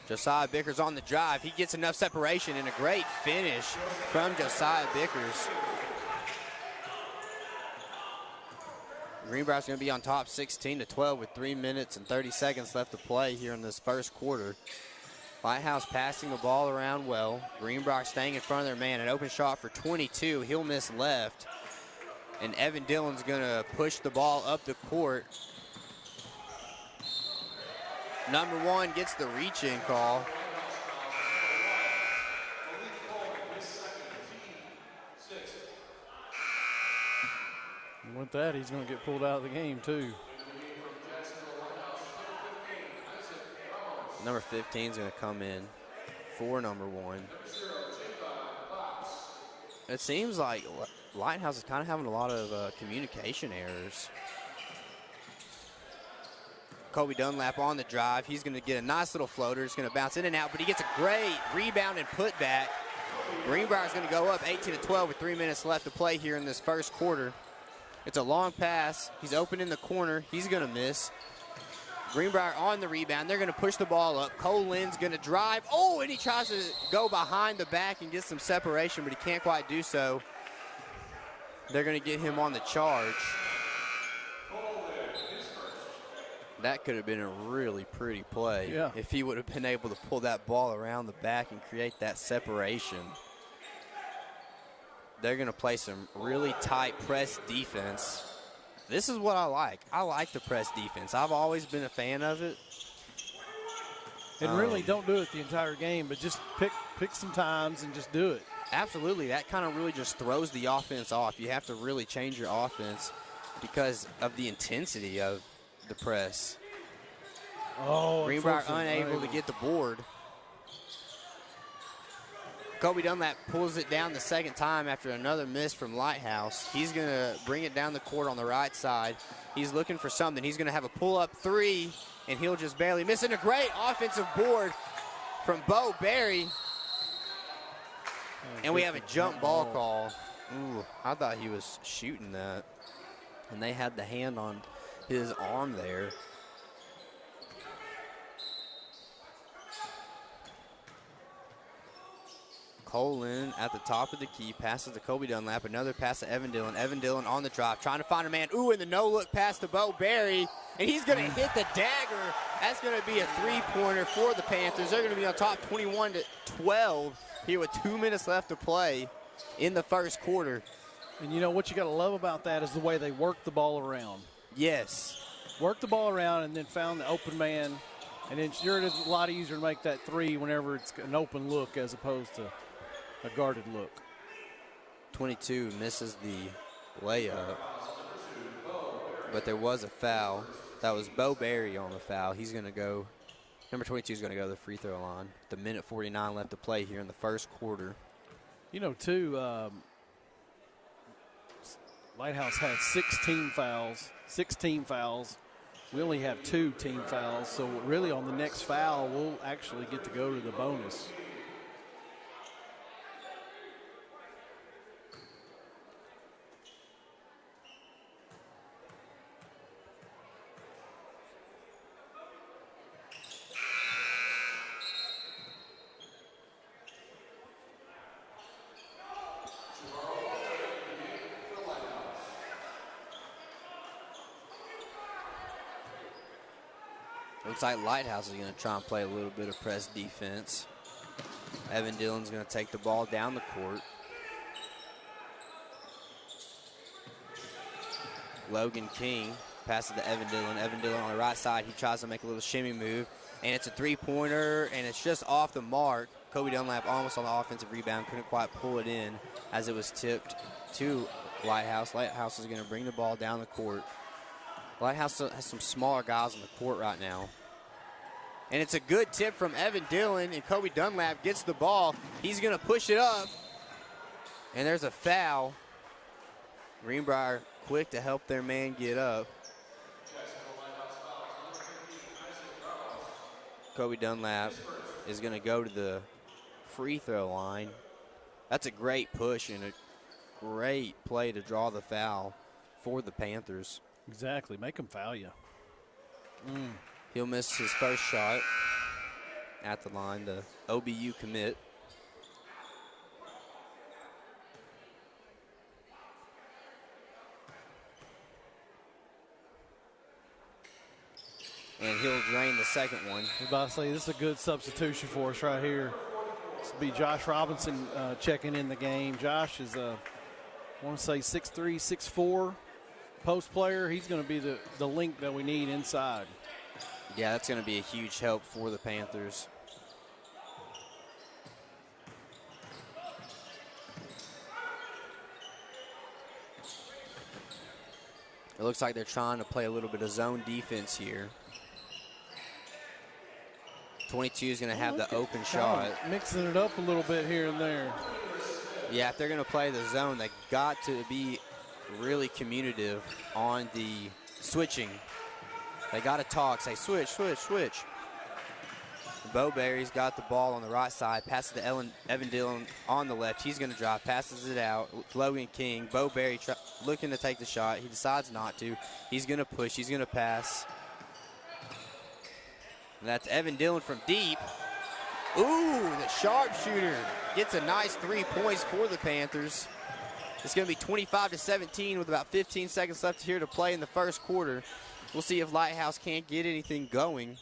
Josiah Bickers on the drive. He gets enough separation and a great finish from Josiah Bickers. Greenbrier's going to be on top 16-12 with 3 minutes and 30 seconds left to play here in this first quarter. Lighthouse passing the ball around well. Greenbrier staying in front of their man. An open shot for 22. He'll miss left. And Evan Dillon's going to push the ball up the court. Number 1 gets the reach-in call. And with that, he's going to get pulled out of the game, too. Number 15 is going to come in for number 1. It seems like Lighthouse is kind of having a lot of communication errors. Kobe Dunlap on the drive. He's going to get a nice little floater. It's going to bounce in and out, but he gets a great rebound and putback. Greenbrier's going to go up 18-12 with 3 minutes left to play here in this first quarter. It's a long pass. He's open in the corner. He's going to miss. Greenbrier on the rebound. They're going to push the ball up. Cole Lynn's going to drive. Oh, and he tries to go behind the back and get some separation, but he can't quite do so. They're going to get him on the charge. That could have been a really pretty play if he would have been able to pull that ball around the back and create that separation. They're going to play some really tight press defense. This is what I like. I like the press defense. I've always been a fan of it. And really don't do it the entire game, but just pick some times and just do it. Absolutely. That kind of really just throws the offense off. You have to really change your offense because of the intensity of the press. Oh, Greenbrier unable to get the board. Kobe Dunlap pulls it down the second time after another miss from Lighthouse. He's going to bring it down the court on the right side. He's looking for something. He's going to have a pull-up three, and he'll just barely miss it. A great offensive board from Bo Berry. And we have a jump ball call. Ooh, I thought he was shooting that. And they had the hand on his arm there. Colin at the top of the key, passes to Kobe Dunlap. Another pass to Evan Dillon. Evan Dillon on the drive, trying to find a man. Ooh, and the no-look pass to Bo Berry. And he's going to hit the dagger. That's going to be a three-pointer for the Panthers. They're going to be on top 21-12 here with 2 minutes left to play in the first quarter. And you know what you got to love about that is the way they work the ball around. Yes. Work the ball around and then found the open man. And then sure, it is a lot easier to make that three whenever it's an open look as opposed to a guarded look. 22 misses the layup. But there was a foul. That was Bo Berry on the foul. He's going to go, number 22 is going to go to the free throw line. The minute 49 left to play here in the first quarter. You know, too, Lighthouse had 16 fouls. 16 fouls. We only have 2 team fouls. So really on the next foul, we'll actually get to go to the bonus. Looks like Lighthouse is going to try and play a little bit of press defense. Evan Dillon's going to take the ball down the court. Logan King passes to Evan Dillon. Evan Dillon on the right side. He tries to make a little shimmy move. And it's a three-pointer, and it's just off the mark. Kobe Dunlap almost on the offensive rebound. Couldn't quite pull it in as it was tipped to Lighthouse. Lighthouse is going to bring the ball down the court. Lighthouse has some smaller guys on the court right now. And it's a good tip from Evan Dillon, and Kobe Dunlap gets the ball. He's going to push it up, and there's a foul. Greenbrier quick to help their man get up. Kobe Dunlap is going to go to the free throw line. That's a great push and a great play to draw the foul for the Panthers. Exactly. Make them foul you. He'll miss his first shot at the line, the OBU commit. and he'll drain the second one. I was about to say, this is a good substitution for us right here. This will be Josh Robinson checking in the game. Josh is, I want to say, 6'3", 6'4", post player. He's going to be the link that we need inside. Yeah, that's going to be a huge help for the Panthers. It looks like they're trying to play a little bit of zone defense here. 22 is going to have the open shot. Mixing it up a little bit here and there. Yeah, if they're going to play the zone, they got to be really communicative on the switching. They got to talk, say switch, switch, switch. Bowberry's got the ball on the right side, passes to Evan Dillon on the left. He's going to drive, passes it out. Logan King, Bowberry looking to take the shot. He decides not to. He's going to push, he's going to pass. And that's Evan Dillon from deep. Ooh, the sharpshooter gets a nice 3 points for the Panthers. It's going to be 25-17 with about 15 seconds left here to play in the first quarter. We'll see if Lighthouse can't get anything going.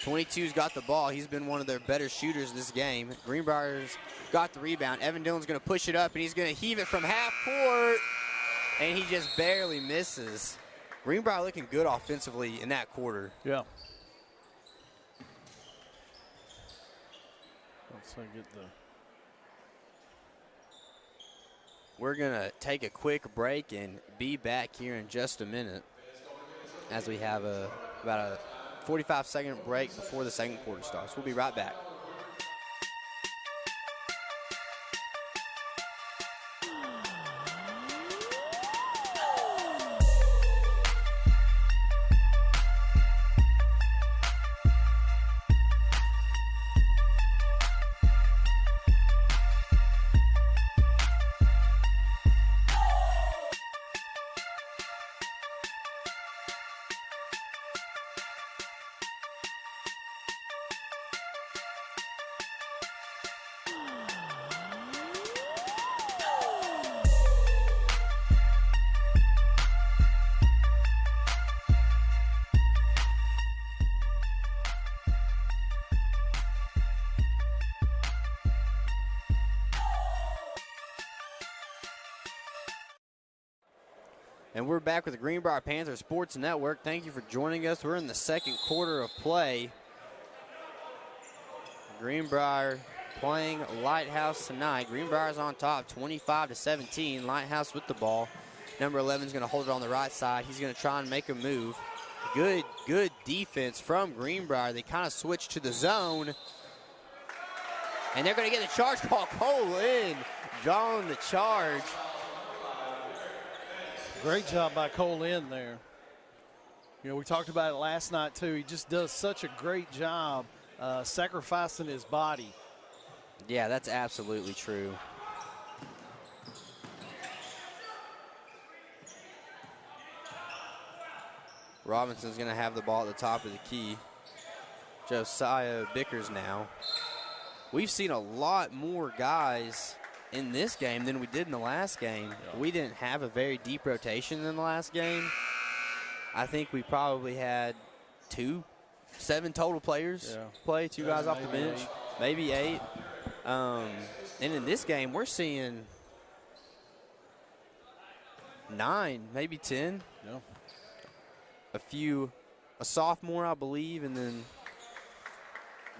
22's got the ball. He's been one of their better shooters this game. Greenbrier's got the rebound. Evan Dillon's going to push it up, and he's going to heave it from half court, and he just barely misses. Greenbrier looking good offensively in that quarter. Yeah. Let's get the. We're going to take a quick break and be back here in just a minute as we have about a 45-second break before the second quarter starts. We'll be right back. And we're back with the Greenbrier Panthers Sports Network. Thank you for joining us. We're in the second quarter of play. Greenbrier playing Lighthouse tonight. Greenbrier's on top, 25-17. Lighthouse with the ball. Number 11 is going to hold it on the right side. He's going to try and make a move. Good defense from Greenbrier. They kind of switched to the zone. And they're going to get the charge call. Cole in, drawing the charge. Great job by Cole Lynn there. You know, we talked about it last night, too. He just does such a great job sacrificing his body. Yeah, that's absolutely true. Robinson's going to have the ball at the top of the key. Josiah Bickers now. We've seen a lot more guys in this game than we did in the last game. Yeah. We didn't have a very deep rotation in the last game. I think we probably had 7 total players play, 2 guys off the bench, maybe 8. And in this game, we're seeing 9, maybe 10. Yeah. A sophomore, I believe, and then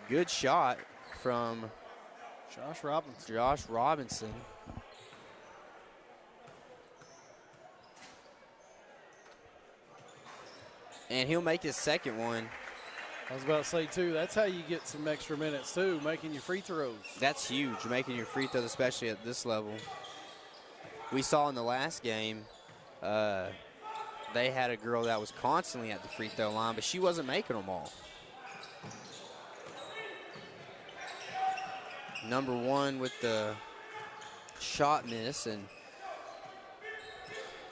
good shot from Josh Robinson. And he'll make his second one. I was about to say, too, that's how you get some extra minutes, too, making your free throws. That's huge, making your free throws, especially at this level. We saw in the last game, they had a girl that was constantly at the free throw line, but she wasn't making them all. Number 1 with the shot miss, and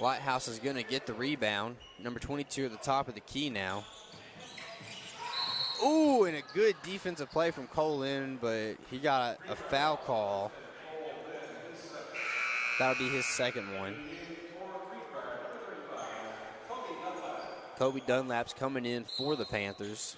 Lighthouse is going to get the rebound. Number 22 at the top of the key now. Ooh, and a good defensive play from Cole Lynn, but he got a foul call. That'll be his second one. Kobe Dunlap's coming in for the Panthers.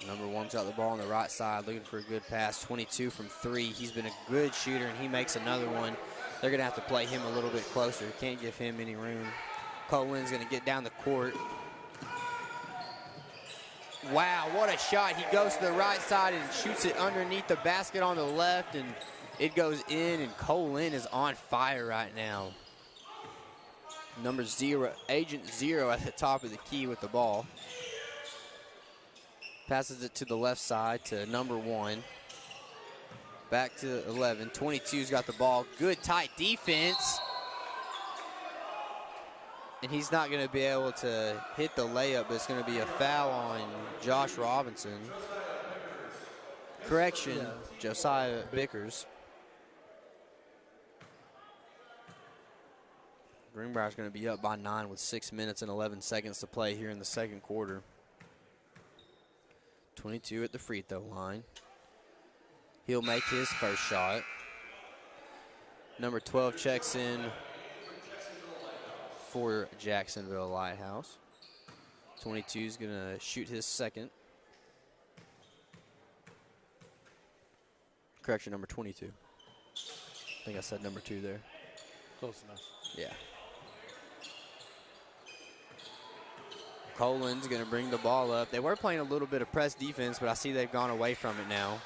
Number 1's got the ball on the right side, looking for a good pass. 22 from 3. He's been a good shooter, and he makes another one. They're going to have to play him a little bit closer. Can't give him any room. Colin's going to get down the court. Wow, what a shot. He goes to the right side and shoots it underneath the basket on the left, and it goes in, and Colin is on fire right now. Number 0, Agent 0 at the top of the key with the ball. Passes it to the left side to number 1. Back to 11. 22's got the ball. Good tight defense. And he's not going to be able to hit the layup, but it's going to be a foul on Josh Robinson. Correction, Josiah Bickers. Greenbrier's going to be up by 9 with 6 minutes and 11 seconds to play here in the second quarter. 22 at the free throw line. He'll make his first shot. Number 12 checks in for Jacksonville Lighthouse. 22 is going to shoot his second. Correction, number 22. I think I said number 2 there. Close enough. Yeah. Colin's going to bring the ball up. They were playing a little bit of press defense, but I see they've gone away from it now.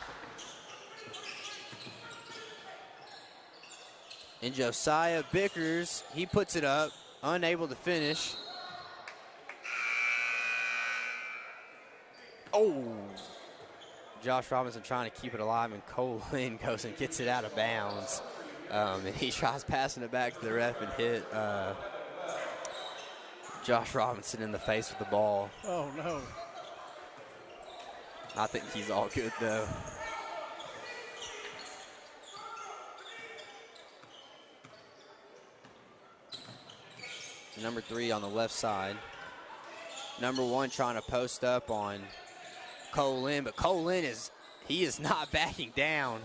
And Josiah Bickers, he puts it up, unable to finish. Oh! Josh Robinson trying to keep it alive, and Colin goes and gets it out of bounds. And he tries passing it back to the ref and hit Josh Robinson in the face with the ball. Oh, no. I think he's all good, though. Number 3 on the left side. Number 1 trying to post up on Colin, but Colin is not backing down.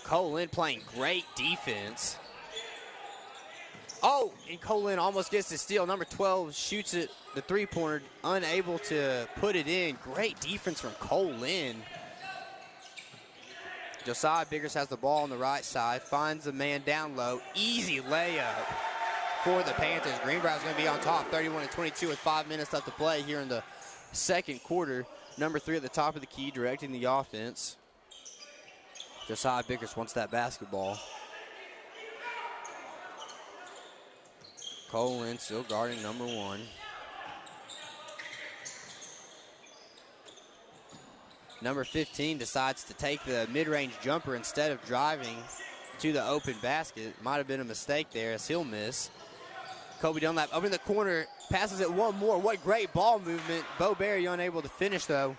Colin playing great defense. Oh, and Colin almost gets the steal. Number 12 shoots it, the three-pointer, unable to put it in. Great defense from Colin. Josiah Biggers has the ball on the right side, finds the man down low. Easy layup for the Panthers. Greenbrier's going to be on top, 31-22 with 5 minutes left to play here in the second quarter. Number 3 at the top of the key, directing the offense. Josiah Biggers wants that basketball. Colin still guarding number 1. Number 15 decides to take the mid-range jumper instead of driving to the open basket. Might have been a mistake there as he'll miss. Kobe Dunlap up in the corner, passes it one more. What great ball movement. Bo Berry unable to finish, though.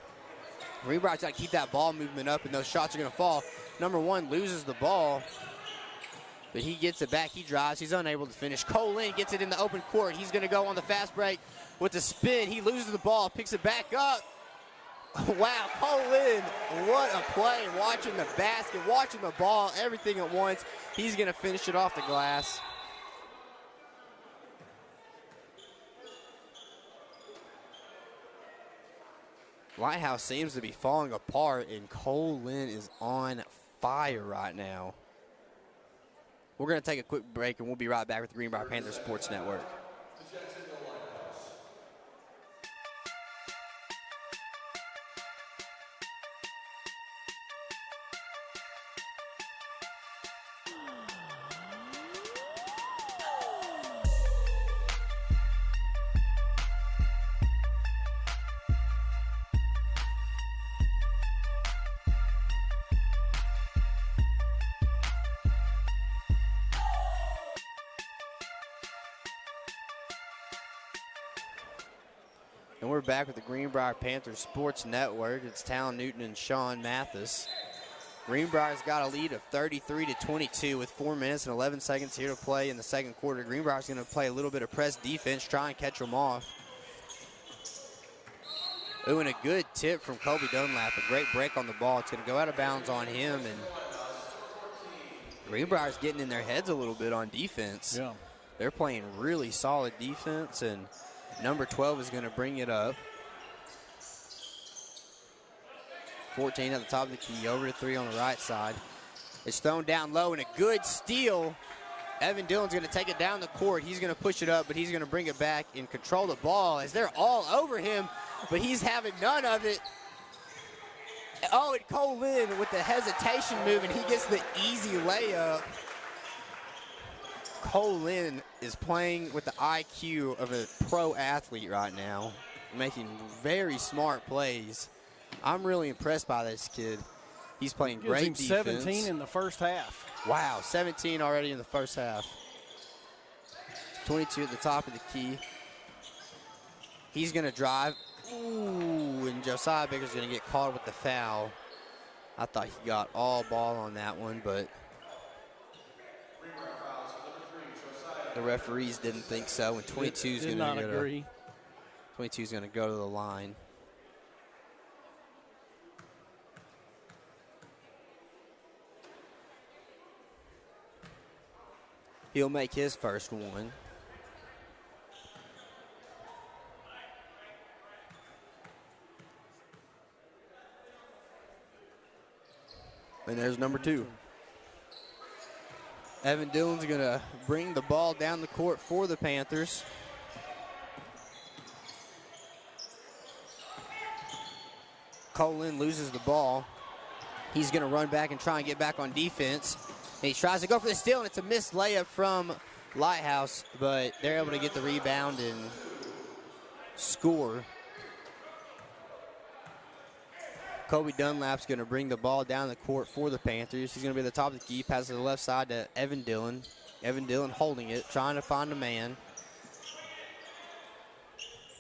Greenbrier's got to keep that ball movement up, and those shots are going to fall. Number 1 loses the ball, but he gets it back. He drives. He's unable to finish. Colin gets it in the open court. He's going to go on the fast break with the spin. He loses the ball, picks it back up. Wow, Colin, what a play. Watching the basket, watching the ball, everything at once. He's going to finish it off the glass. Lighthouse seems to be falling apart, and Colin is on fire right now. We're going to take a quick break, and we'll be right back with the Greenbrier Panthers Sports Network. And we're back with the Greenbrier Panthers Sports Network. It's Talon Newton and Sean Mathis. Greenbrier's got a lead of 33-22 with 4 minutes and 11 seconds here to play in the second quarter. Greenbrier's going to play a little bit of press defense, try and catch them off. Ooh, and a good tip from Kobe Dunlap. A great break on the ball. It's going to go out of bounds on him, and Greenbrier's getting in their heads a little bit on defense. Yeah. They're playing really solid defense, and number 12 is going to bring it up. 14 at the top of the key, over to 3 on the right side. It's thrown down low, and a good steal. Evan Dillon's going to take it down the court. He's going to push it up, but he's going to bring it back and control the ball as they're all over him, but he's having none of it. Oh, and Cole Lynn with the hesitation move, and he gets the easy layup. Cole Lynn is playing with the IQ of a pro athlete right now, making very smart plays. I'm really impressed by this kid. He's playing great defense. 17 in the first half. Wow, 17 already in the first half. 22 at the top of the key. He's going to drive. Ooh, and Josiah Baker's going to get caught with the foul. I thought he got all ball on that one, but the referees didn't think so, and 22 is going to 22 is going to go to the line. He'll make his first one. And there's number 2. Evan Dillon's going to bring the ball down the court for the Panthers. Cole Lynn loses the ball. He's going to run back and try and get back on defense. And he tries to go for the steal, and it's a missed layup from Lighthouse, but they're able to get the rebound and score. Kobe Dunlap's going to bring the ball down the court for the Panthers. He's going to be at the top of the key, passes to the left side to Evan Dillon. Evan Dillon holding it, trying to find a man.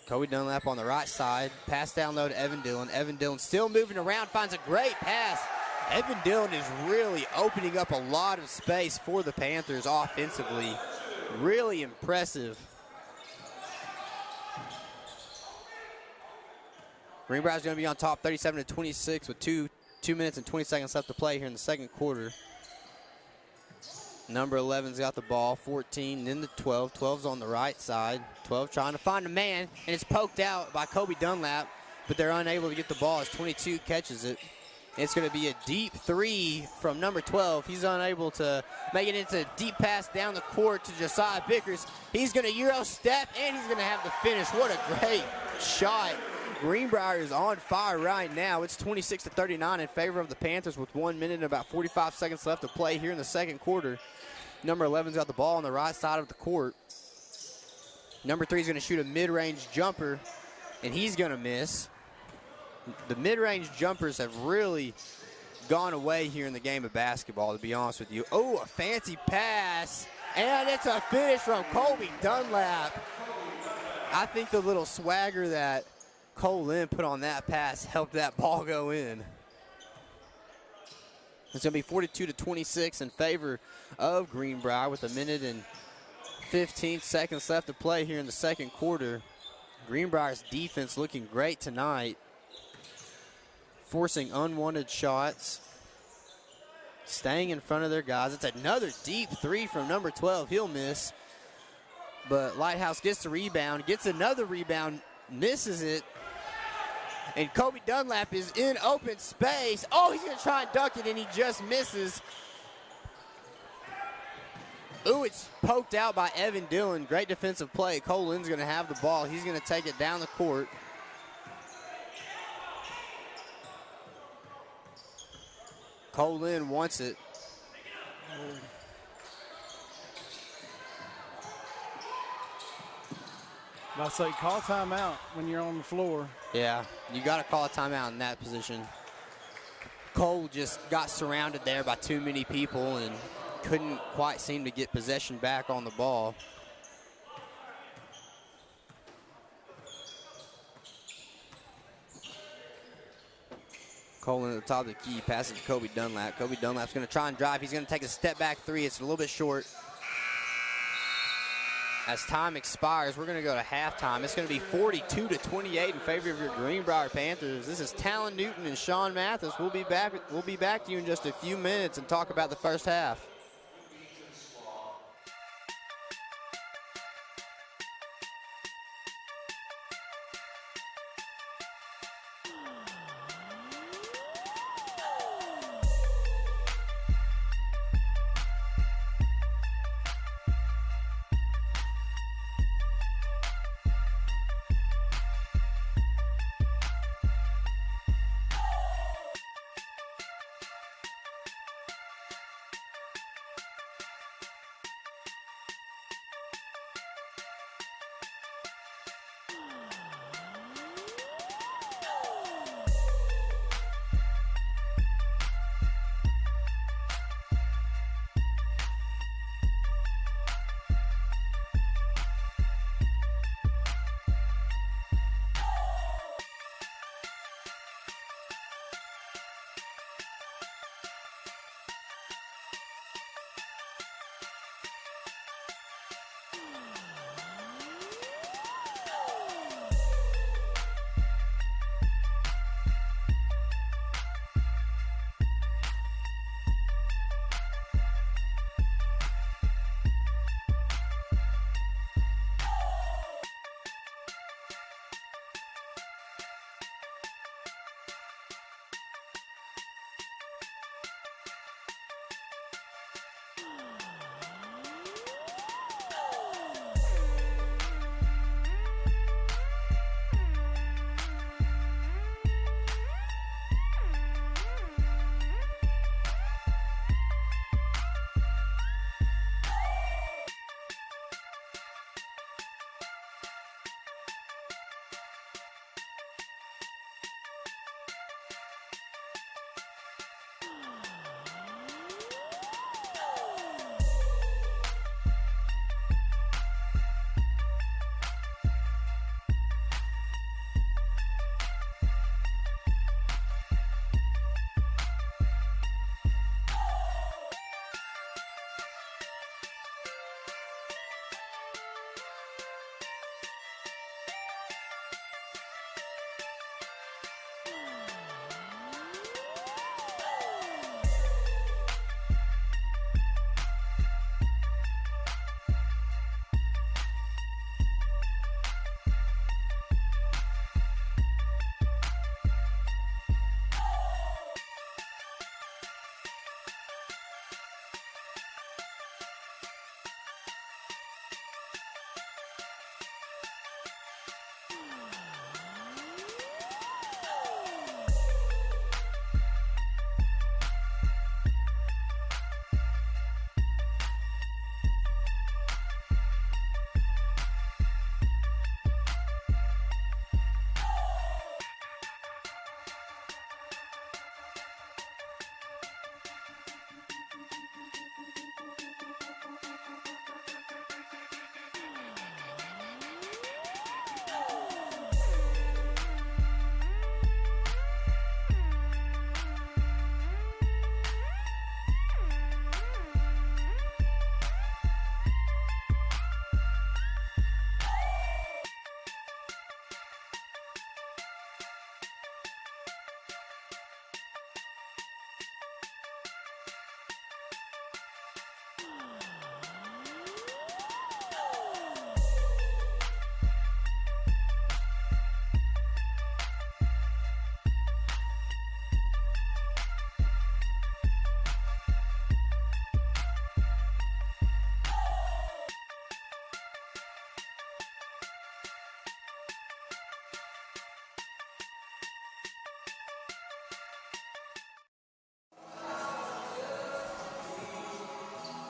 Kobe Dunlap on the right side, pass down low to Evan Dillon. Evan Dillon still moving around, finds a great pass. Evan Dillon is really opening up a lot of space for the Panthers offensively. Really impressive. Greenbrier's going to be on top 37-26 with 2 minutes and 20 seconds left to play here in the second quarter. Number 11's got the ball, 14, then the 12. 12's on the right side. 12 trying to find a man, and it's poked out by Kobe Dunlap, but they're unable to get the ball as 22 catches it. It's going to be a deep 3 from number 12. He's unable to make it into a deep pass down the court to Josiah Bickers. He's going to Euro step, and he's going to have the finish. What a great shot. Greenbrier is on fire right now. It's 26-39 in favor of the Panthers with 1 minute and about 45 seconds left to play here in the second quarter. Number 11's got the ball on the right side of the court. Number 3 is going to shoot a mid-range jumper, and he's going to miss. The mid-range jumpers have really gone away here in the game of basketball, to be honest with you. Oh, a fancy pass, and it's a finish from Kobe Dunlap. I think the little swagger that Cole Lynn put on that pass helped that ball go in. It's going to be 42-26 in favor of Greenbrier with 1 minute and 15 seconds left to play here in the second quarter. Greenbrier's defense looking great tonight, forcing unwanted shots, staying in front of their guys. It's another deep 3 from number 12. He'll miss, but Lighthouse gets the rebound, gets another rebound, misses it, and Kobe Dunlap is in open space. Oh, he's going to try and dunk it, and he just misses. Ooh, it's poked out by Evan Dillon. Great defensive play. Cole Lynn's going to have the ball. He's going to take it down the court. Cole Lynn wants it. I say call timeout when you're on the floor. Yeah, you got to call a timeout in that position. Cole just got surrounded there by too many people and couldn't quite seem to get possession back on the ball. Cole in at the top of the key, passes to Kobe Dunlap. Kobe Dunlap's going to try and drive. He's going to take a step back 3. It's a little bit short. As time expires, we're going to go to halftime. It's going to be 42-28 in favor of your Greenbrier Panthers. This is Talon Newton and Sean Mathis. We'll be back to you in just a few minutes and talk about the first half.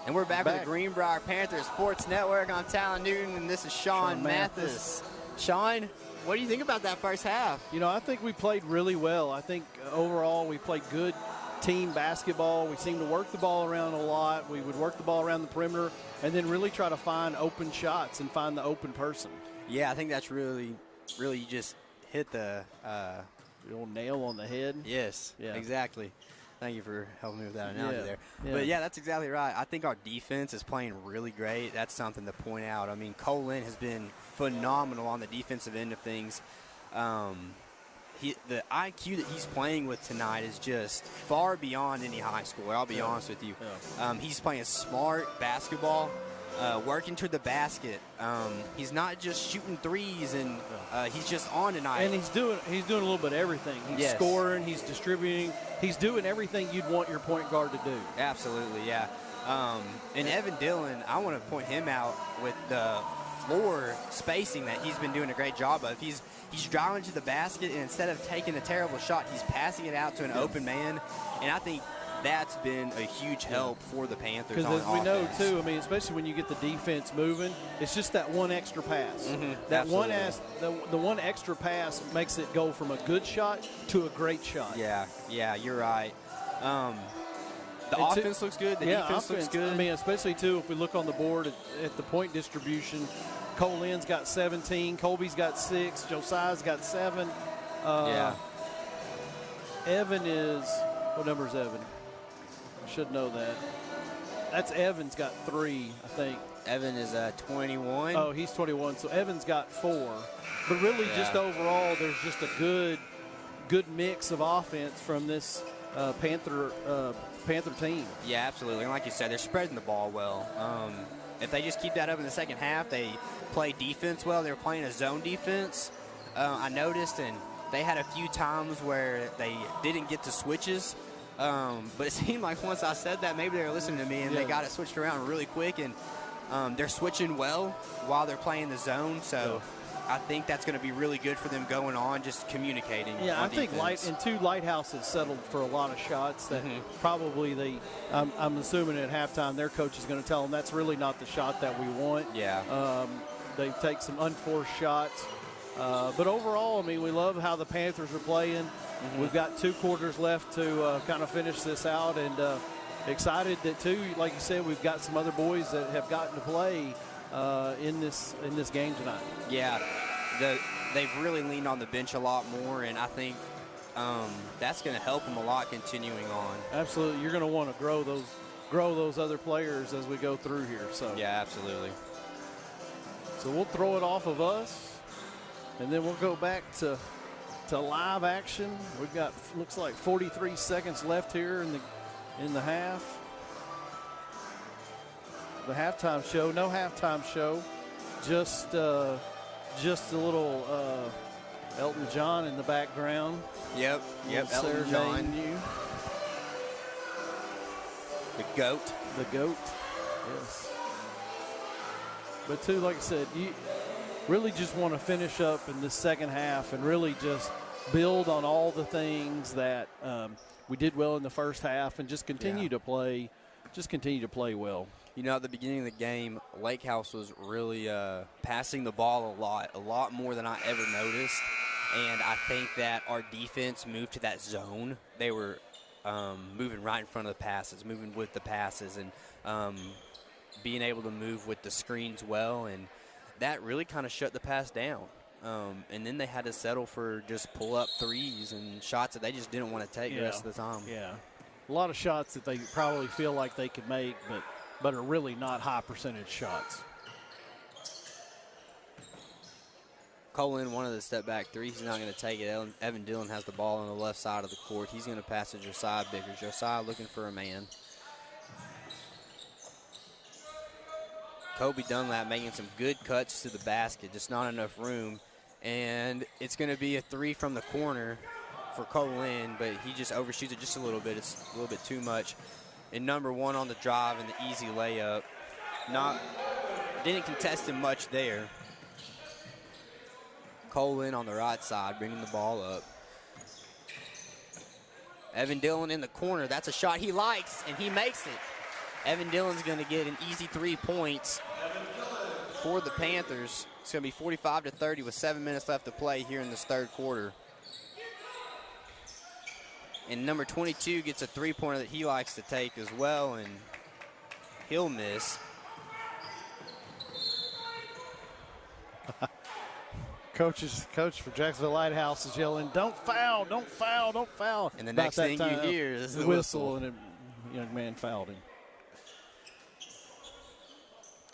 And we're back with the Greenbrier Panthers Sports Network. I'm Talon Newton, and this is Sean Mathis. Sean, what do you think about that first half? You know, I think we played really well. I think overall we played good team basketball. We seemed to work the ball around a lot. We would work the ball around the perimeter and then really try to find open shots and find the open person. Yeah, I think that's really you just hit the little nail on the head. Yes, yeah. Exactly. Thank you for helping me with that analogy there. Yeah. But, yeah, that's exactly right. I think our defense is playing really great. That's something to point out. I mean, Cole Lynn has been phenomenal on the defensive end of things. The IQ that he's playing with tonight is just far beyond any high schooler, I'll be honest with you. Yeah. He's playing smart basketball, working to the basket. He's not just shooting threes, and he's just on tonight. And he's doing a little bit of everything. He's scoring, he's distributing, he's doing everything you'd want your point guard to do. Absolutely, yeah. And Evan Dillon, I want to point him out with the floor spacing that he's been doing a great job of. He's driving to the basket, and instead of taking a terrible shot, he's passing it out to an open man. And I think that's been a huge help for the Panthers. Because as we know, too, I mean, especially when you get the defense moving, it's just that one extra pass. That the one extra pass makes it go from a good shot to a great shot. Yeah, you're right. The offense looks good. The defense looks good. I mean, especially, too, if we look on the board at the point distribution, Cole Lynn's got 17, Colby's got 6, Josiah's got 7. Evan is – what number is Evan? I should know that. That's Evan's got 3, I think. Evan is 21. Oh, he's 21. So Evan's got 4. But really just overall, there's just a good mix of offense from this Panther team. Yeah, absolutely. And like you said, they're spreading the ball well. If they just keep that up in the second half, they play defense well. They were playing a zone defense, I noticed, and they had a few times where they didn't get to switches. But it seemed like once I said that, maybe they were listening to me, and they got it switched around really quick. And they're switching well while they're playing the zone. So I think that's going to be really good for them going on, just communicating. Yeah, on I think Lighthouse has settled for a lot of shots that probably I'm assuming at halftime their coach is going to tell them that's really not the shot that we want. Yeah. They take some unforced shots. But overall, I mean, we love how the Panthers are playing. We've got 2 quarters left to kind of finish this out, and excited that, too, like you said, we've got some other boys that have gotten to play in this game tonight. Yeah, they've really leaned on the bench a lot more, and I think that's going to help them a lot continuing on. Absolutely, you're going to want to grow those other players as we go through here. So yeah, absolutely. So we'll throw it off of us, and then we'll go back to live action. We've got looks like 43 seconds left here in the half. The halftime show, no halftime show, just a little Elton John in the background. Yep, Elton John. The GOAT. The GOAT, yes. But too, like I said, you really just want to finish up in the second half and really just build on all the things that we did well in the first half and just continue to play well. You know, at the beginning of the game, Lighthouse was really passing the ball a lot more than I ever noticed. And I think that our defense moved to that zone. They were moving right in front of the passes, moving with the passes, and being able to move with the screens well. And that really kind of shut the pass down. And then they had to settle for just pull-up threes and shots that they just didn't want to take the rest of the time. Yeah, a lot of shots that they probably feel like they could make, but are really not high-percentage shots. Colin wanted to step back three. He's not going to take it. Evan Dillon has the ball on the left side of the court. He's going to pass to Josiah Bickers. Josiah looking for a man. Kobe Dunlap making some good cuts to the basket, just not enough room. And it's going to be a three from the corner for Colin, but he just overshoots it just a little bit. It's a little bit too much. And number one on the drive and the easy layup. Didn't contest him much there. Colin on the right side, bringing the ball up. Evan Dillon in the corner. That's a shot he likes, and he makes it. Evan Dillon's going to get an easy 3 points for the Panthers. It's going to be 45-30 with 7 minutes left to play here in this third quarter. And number 22 gets a three-pointer that he likes to take as well, and he'll miss. coach for Jacksonville Lighthouse is yelling, "Don't foul! Don't foul! Don't foul!" And the next thing you hear is the whistle. And a young man fouled him.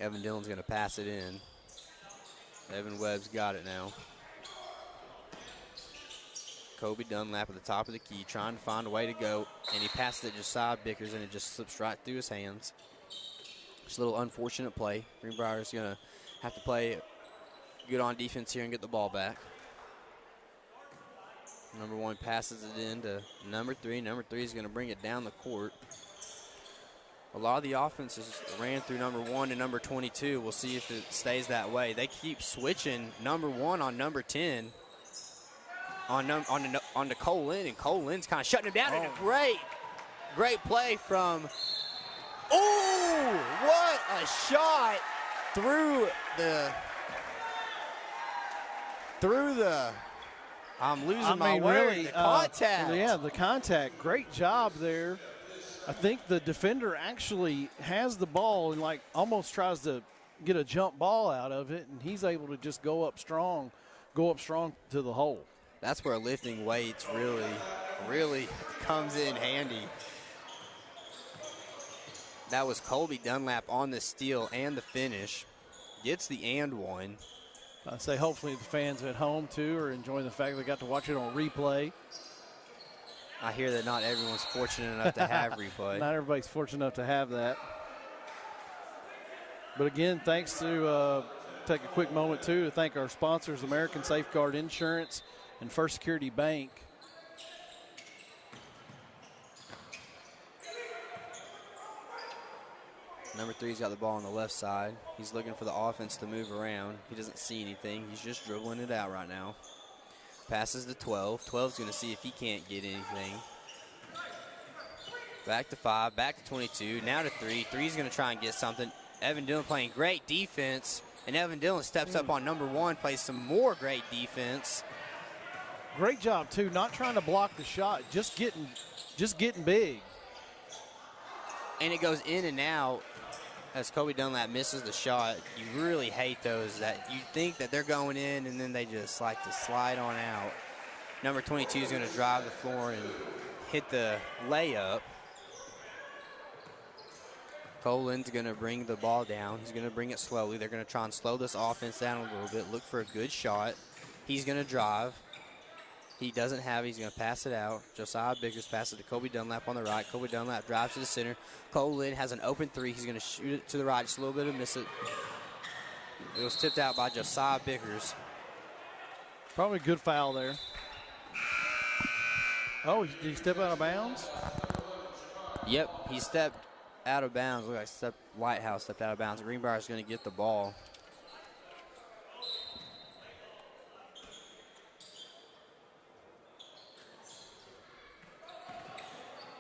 Evan Dillon's going to pass it in. Evan Webb's got it now. Kobe Dunlap at the top of the key, trying to find a way to go, and he passes it to Josiah Bickers, and it just slips right through his hands. Just a little unfortunate play. Greenbrier's going to have to play good on defense here and get the ball back. Number 1 passes it in to number 3. Number 3 is going to bring it down the court. A lot of the offenses ran through number 1 and number 22. We'll see if it stays that way. They keep switching number 1 on number 10 on to Cole Lynn, and Cole Lynn's kind of shutting him down. And a great play from, what a shot through the, I'm losing my word, really, the contact. Yeah, the contact. Great job there. I think the defender actually has the ball and like almost tries to get a jump ball out of it, and he's able to just go up strong to the hole. That's where lifting weights really comes in handy. That was Colby Dunlap on the steal and the finish. Gets the and one. I say hopefully the fans at home, too, are enjoying the fact they got to watch it on replay. I hear that not everyone's fortunate enough to have replay. Not everybody's fortunate enough to have that. But, again, thanks to take a quick moment, too, to thank our sponsors, American Safeguard Insurance and First Security Bank. Number 3's got the ball on the left side. He's looking for the offense to move around. He doesn't see anything. He's just dribbling it out right now. Passes to 12. 12's going to see if he can't get anything. Back to 5, back to 22, now to 3. 3's going to try and get something. Evan Dillon playing great defense, and Evan Dillon steps up on number 1, plays some more great defense. Great job, too, not trying to block the shot, just getting big. And it goes in and out as Kobe Dunlap misses the shot. You really hate those that you think that they're going in and then they just like to slide on out. Number 22 is going to drive the floor and hit the layup. Colin's going to bring the ball down. He's going to bring it slowly. They're going to try and slow this offense down a little bit, look for a good shot. He's going to drive. He doesn't have it. He's going to pass it out. Josiah Biggers passes to Kobe Dunlap on the right. Kobe Dunlap drives to the center. Cole Lynn has an open 3. He's going to shoot it to the right. Just a little bit of miss it. It was tipped out by Josiah Biggers. Probably a good foul there. Oh, did he step out of bounds? Yep, he stepped out of bounds. Look like Lighthouse stepped out of bounds. Greenbrier is going to get the ball.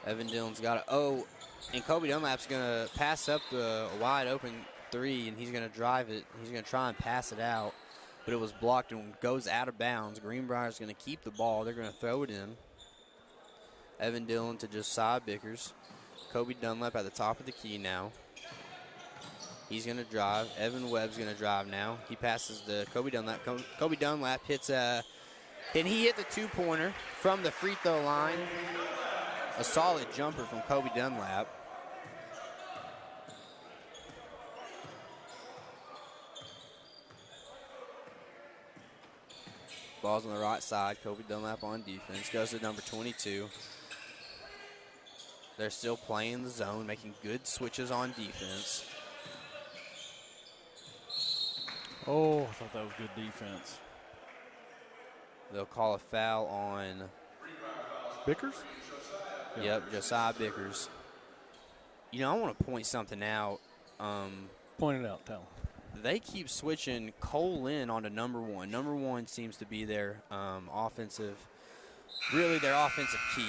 Evan Dillon's got it. And Kobe Dunlap's going to pass up the wide open 3, and he's going to drive it. He's going to try and pass it out, but it was blocked and goes out of bounds. Greenbrier's going to keep the ball. They're going to throw it in. Evan Dillon to Josiah Bickers. Kobe Dunlap at the top of the key now. He's going to drive. Evan Webb's going to drive now. He passes to Kobe Dunlap. Kobe Dunlap hits and he hit the 2-pointer from the free throw line. A solid jumper from Kobe Dunlap. Ball's on the right side. Kobe Dunlap on defense. Goes to number 22. They're still playing the zone, making good switches on defense. Oh, I thought that was good defense. They'll call a foul on Bickers? Yep, Josiah Bickers. You know, I want to point something out. Point it out, tell him. They keep switching Cole Lynn onto number 1. Number 1 seems to be their offensive key.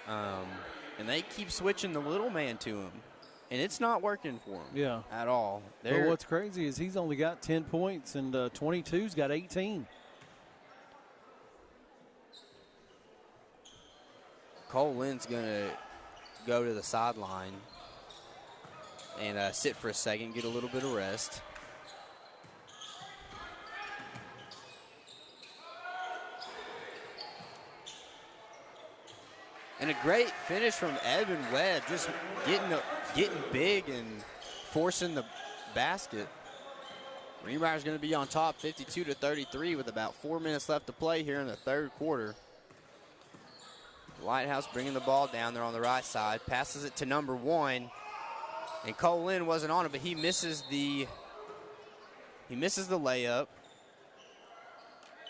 And they keep switching the little man to him. And it's not working for him at all. But what's crazy is he's only got 10 points, and 22's got 18. Cole Lynn's going to go to the sideline and sit for a second, get a little bit of rest. And a great finish from Evan Webb, just getting big and forcing the basket. Greenbrier's going to be on top 52-33 with about 4 minutes left to play here in the third quarter. Lighthouse bringing the ball down there on the right side, passes it to number 1, and Cole Lynn wasn't on it, but he misses the layup.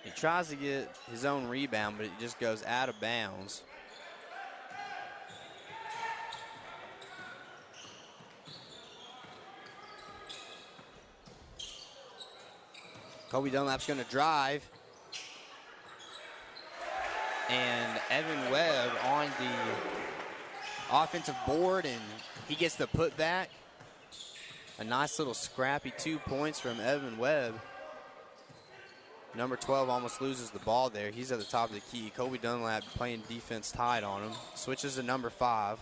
He tries to get his own rebound, but it just goes out of bounds. Kobe Dunlap's going to drive. And Evan Webb on the offensive board, and he gets the putback. A nice little scrappy 2 points from Evan Webb. Number 12 almost loses the ball there. He's at the top of the key. Kobe Dunlap playing defense tight on him. Switches to number 5.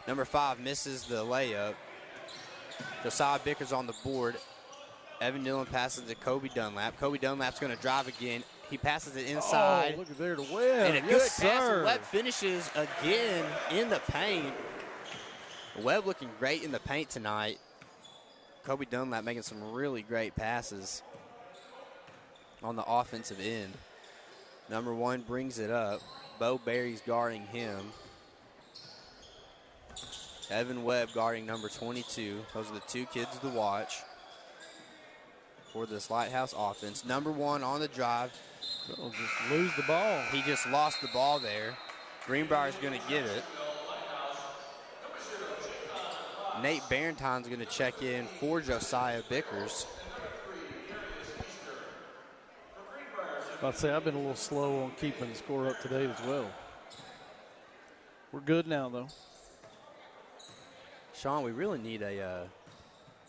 Number 5 misses the layup. Josiah Bickers on the board. Evan Dillon passes to Kobe Dunlap. Kobe Dunlap's going to drive again. He passes it inside. Oh, look at there to Webb. And a good pass. And Webb finishes again in the paint. Webb looking great in the paint tonight. Kobe Dunlap making some really great passes on the offensive end. Number 1 brings it up. Bo Berry's guarding him. Evan Webb guarding number 22. Those are the 2 kids to watch for this Lighthouse offense. Number 1 on the drive. They'll just lose the ball. He just lost the ball there. Greenbrier's going to get it. Nate Barentine's going to check in for Josiah Bickers. I'd say I've been a little slow on keeping the score up today as well. We're good now, though. Sean, we really need a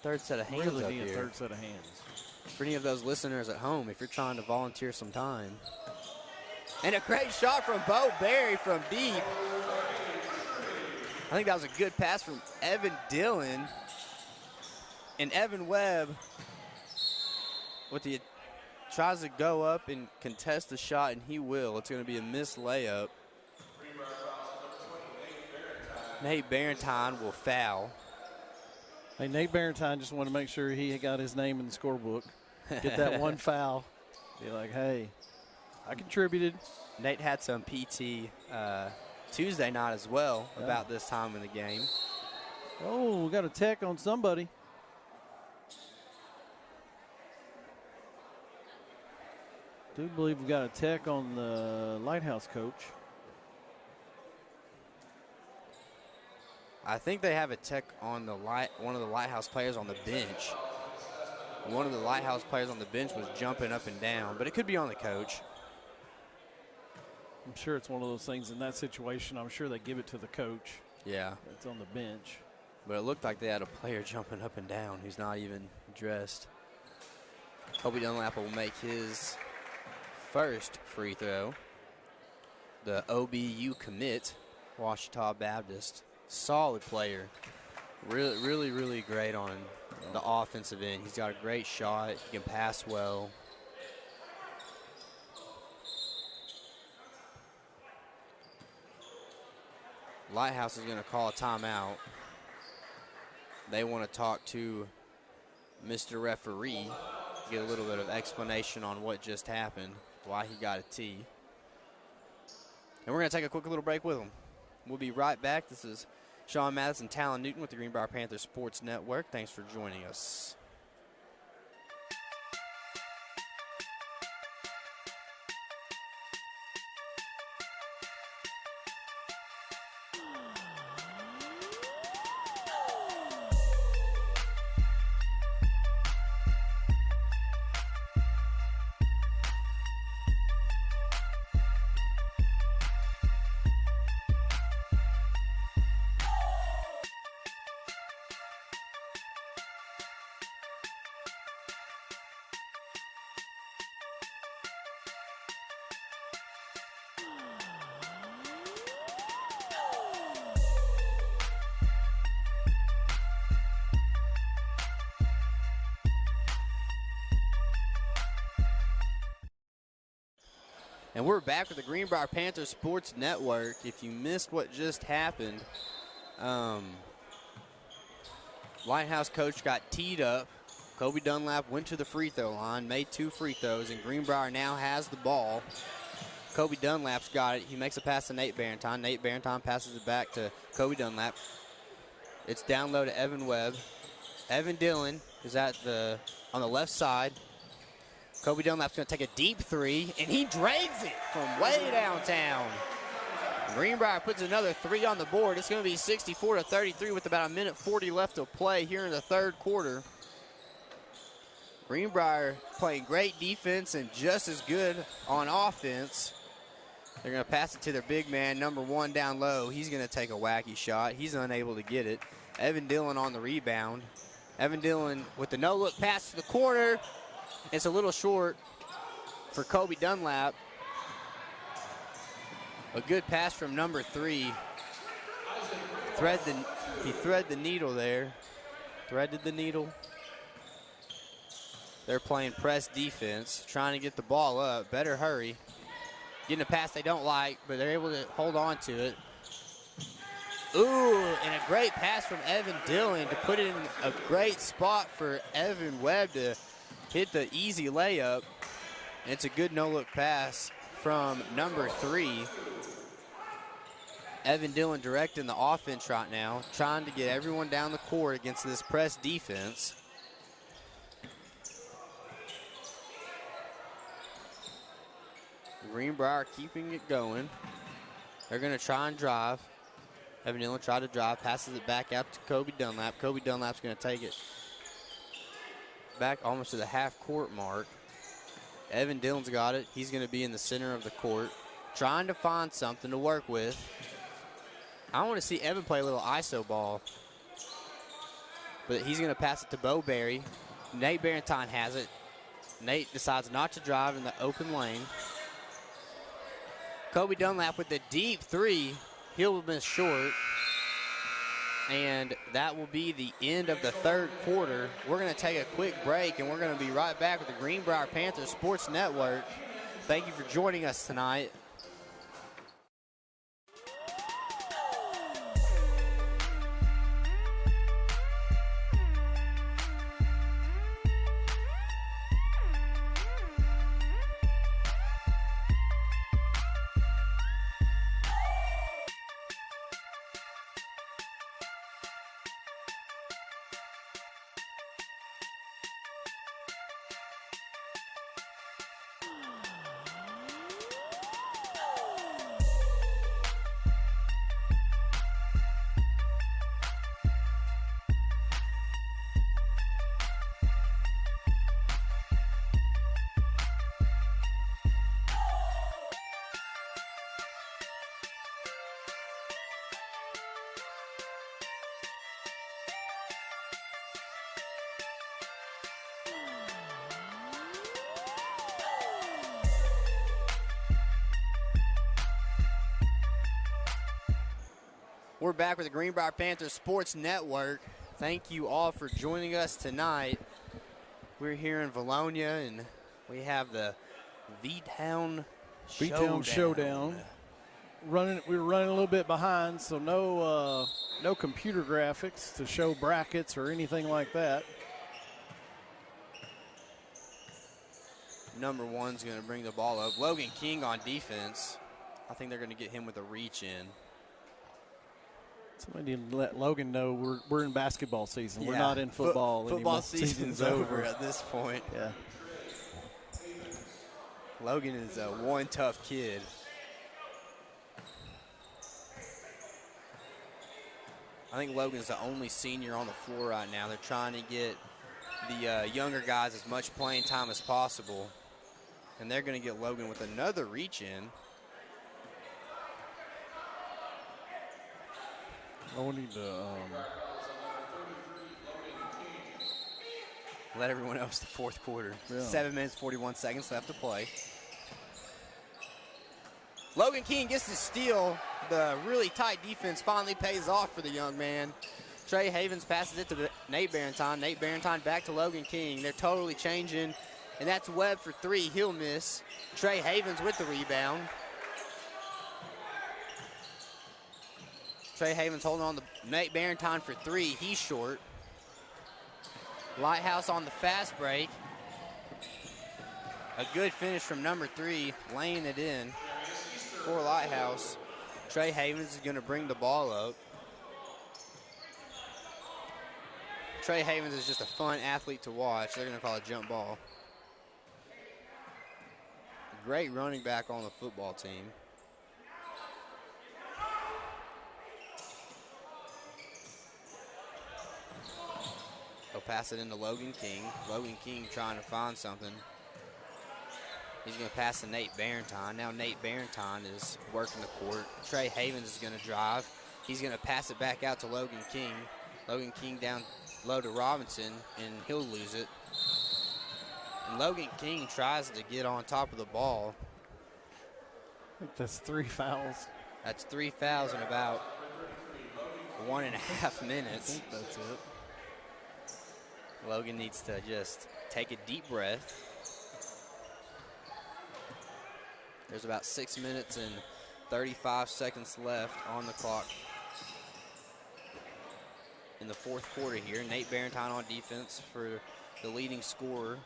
third set of hands really up need here. a third set of hands. For any of those listeners at home, if you're trying to volunteer some time. And a great shot from Bo Berry from deep. I think that was a good pass from Evan Dillon. And Evan Webb tries to go up and contest the shot, and he will. It's going to be a missed layup. Nate Barentine will foul. Hey, Nate Barentine just wanted to make sure he got his name in the scorebook. Get that one foul. Be like, hey, I contributed. Nate had some PT Tuesday night as well about this time in the game. Oh, we got a tech on somebody. Do believe we got a tech on the Lighthouse coach. I think they have a tech on one of the Lighthouse players on the bench. One of the Lighthouse players on the bench was jumping up and down, but it could be on the coach. I'm sure it's one of those things in that situation. I'm sure they give it to the coach. Yeah. It's on the bench. But it looked like they had a player jumping up and down who's not even dressed. Kobe Dunlap will make his first free throw. The OBU commit, Ouachita Baptist. Solid player. Really, really, really great on the offensive end. He's got a great shot. He can pass well. Lighthouse is going to call a timeout. They want to talk to Mr. Referee, get a little bit of explanation on what just happened, why he got a tee. And we're going to take a quick little break with him. We'll be right back. This is Sean Madison, Talon Newton with the Greenbrier Panthers Sports Network. Thanks for joining us. And we're back with the Greenbrier Panthers Sports Network. If you missed what just happened, Lighthouse coach got teed up. Kobe Dunlap went to the free throw line, made 2 free throws, and Greenbrier now has the ball. Kobe Dunlap's got it. He makes a pass to Nate Barrington. Nate Barrington passes it back to Kobe Dunlap. It's down low to Evan Webb. Evan Dillon is on the left side. Kobe Dunlap's going to take a deep 3, and he drains it from way downtown. Greenbrier puts another 3 on the board. It's going to be 64-33 with about 1:40 left to play here in the third quarter. Greenbrier playing great defense and just as good on offense. They're going to pass it to their big man, number 1 down low. He's going to take a wacky shot. He's unable to get it. Evan Dillon on the rebound. Evan Dillon with the no-look pass to the corner. It's a little short for Kobe Dunlap. A good pass from number 3. He threaded the needle there. Threaded the needle. They're playing press defense, trying to get the ball up. Better hurry. Getting a pass they don't like, but they're able to hold on to it. Ooh, and a great pass from Evan Dillon to put it in a great spot for Evan Webb to hit the easy layup. And it's a good no-look pass from number 3. Evan Dillon directing the offense right now, trying to get everyone down the court against this press defense. Greenbrier keeping it going. They're going to try and drive. Evan Dillon tried to drive, passes it back out to Kobe Dunlap. Kobe Dunlap's going to take it back almost to the half-court mark. Evan Dillon's got it. He's going to be in the center of the court, trying to find something to work with. I want to see Evan play a little ISO ball. But he's going to pass it to Bo Berry. Nate Barrington has it. Nate decides not to drive in the open lane. Kobe Dunlap with the deep 3. He'll miss short. And that will be the end of the third quarter. We're going to take a quick break, and we're going to be right back with the Greenbrier Panthers Sports Network. Thank you for joining us tonight. We're back with the Greenbrier Panthers Sports Network. Thank you all for joining us tonight. We're here in Valonia, and we have the V-Town Showdown. We were running a little bit behind, so no computer graphics to show brackets or anything like that. Number 1's going to bring the ball up. Logan King on defense. I think they're going to get him with a reach in. Somebody need to let Logan know we're in basketball season. Yeah. We're not in football anymore. Football season's over at this point. Yeah. Logan is one tough kid. I think Logan's the only senior on the floor right now. They're trying to get the younger guys as much playing time as possible. And they're going to get Logan with another reach in. I need to let everyone else the fourth quarter. Yeah. 7 minutes, 41 seconds left to play. Logan King gets the steal. The really tight defense finally pays off for the young man. Trey Havens passes it to Nate Barrington. Nate Barrington back to Logan King. They're totally changing And that's Webb for three. He'll miss. Trey Havens with the rebound. Trey Havens holding on to Nate Barrington for three. He's short. Lighthouse on the fast break. A good finish from number three, laying it in for Lighthouse. Trey Havens is going to bring the ball up. Trey Havens is just a fun athlete to watch. They're going to call a jump ball. Great running back on the football team. He'll pass it into Logan King. Logan King trying to find something. He's going to pass to Nate Barrington. Now Nate Barrington is working the court. Trey Havens is going to drive. He's going to pass it back out to Logan King. Logan King down low to Robinson, and he'll lose it. And Logan King tries to get on top of the ball. I think that's 3 fouls. That's 3 fouls in about 1.5 minutes. I think that's it. Logan needs to just take a deep breath. There's about 6 minutes and 35 seconds left on the clock in the fourth quarter here. Nate Barrington on defense for the leading scorer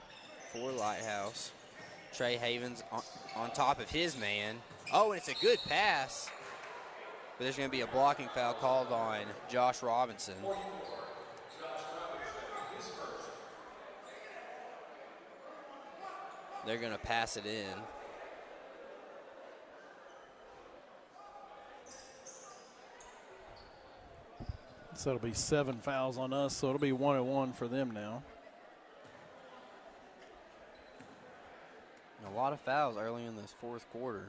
for Lighthouse. Trey Havens on top of his man. Oh, and it's a good pass. But there's going to be a blocking foul called on Josh Robinson. They're going to pass it in. So it'll be 7 fouls on us, so it'll be 1-1 for them now. A lot of fouls early in this fourth quarter.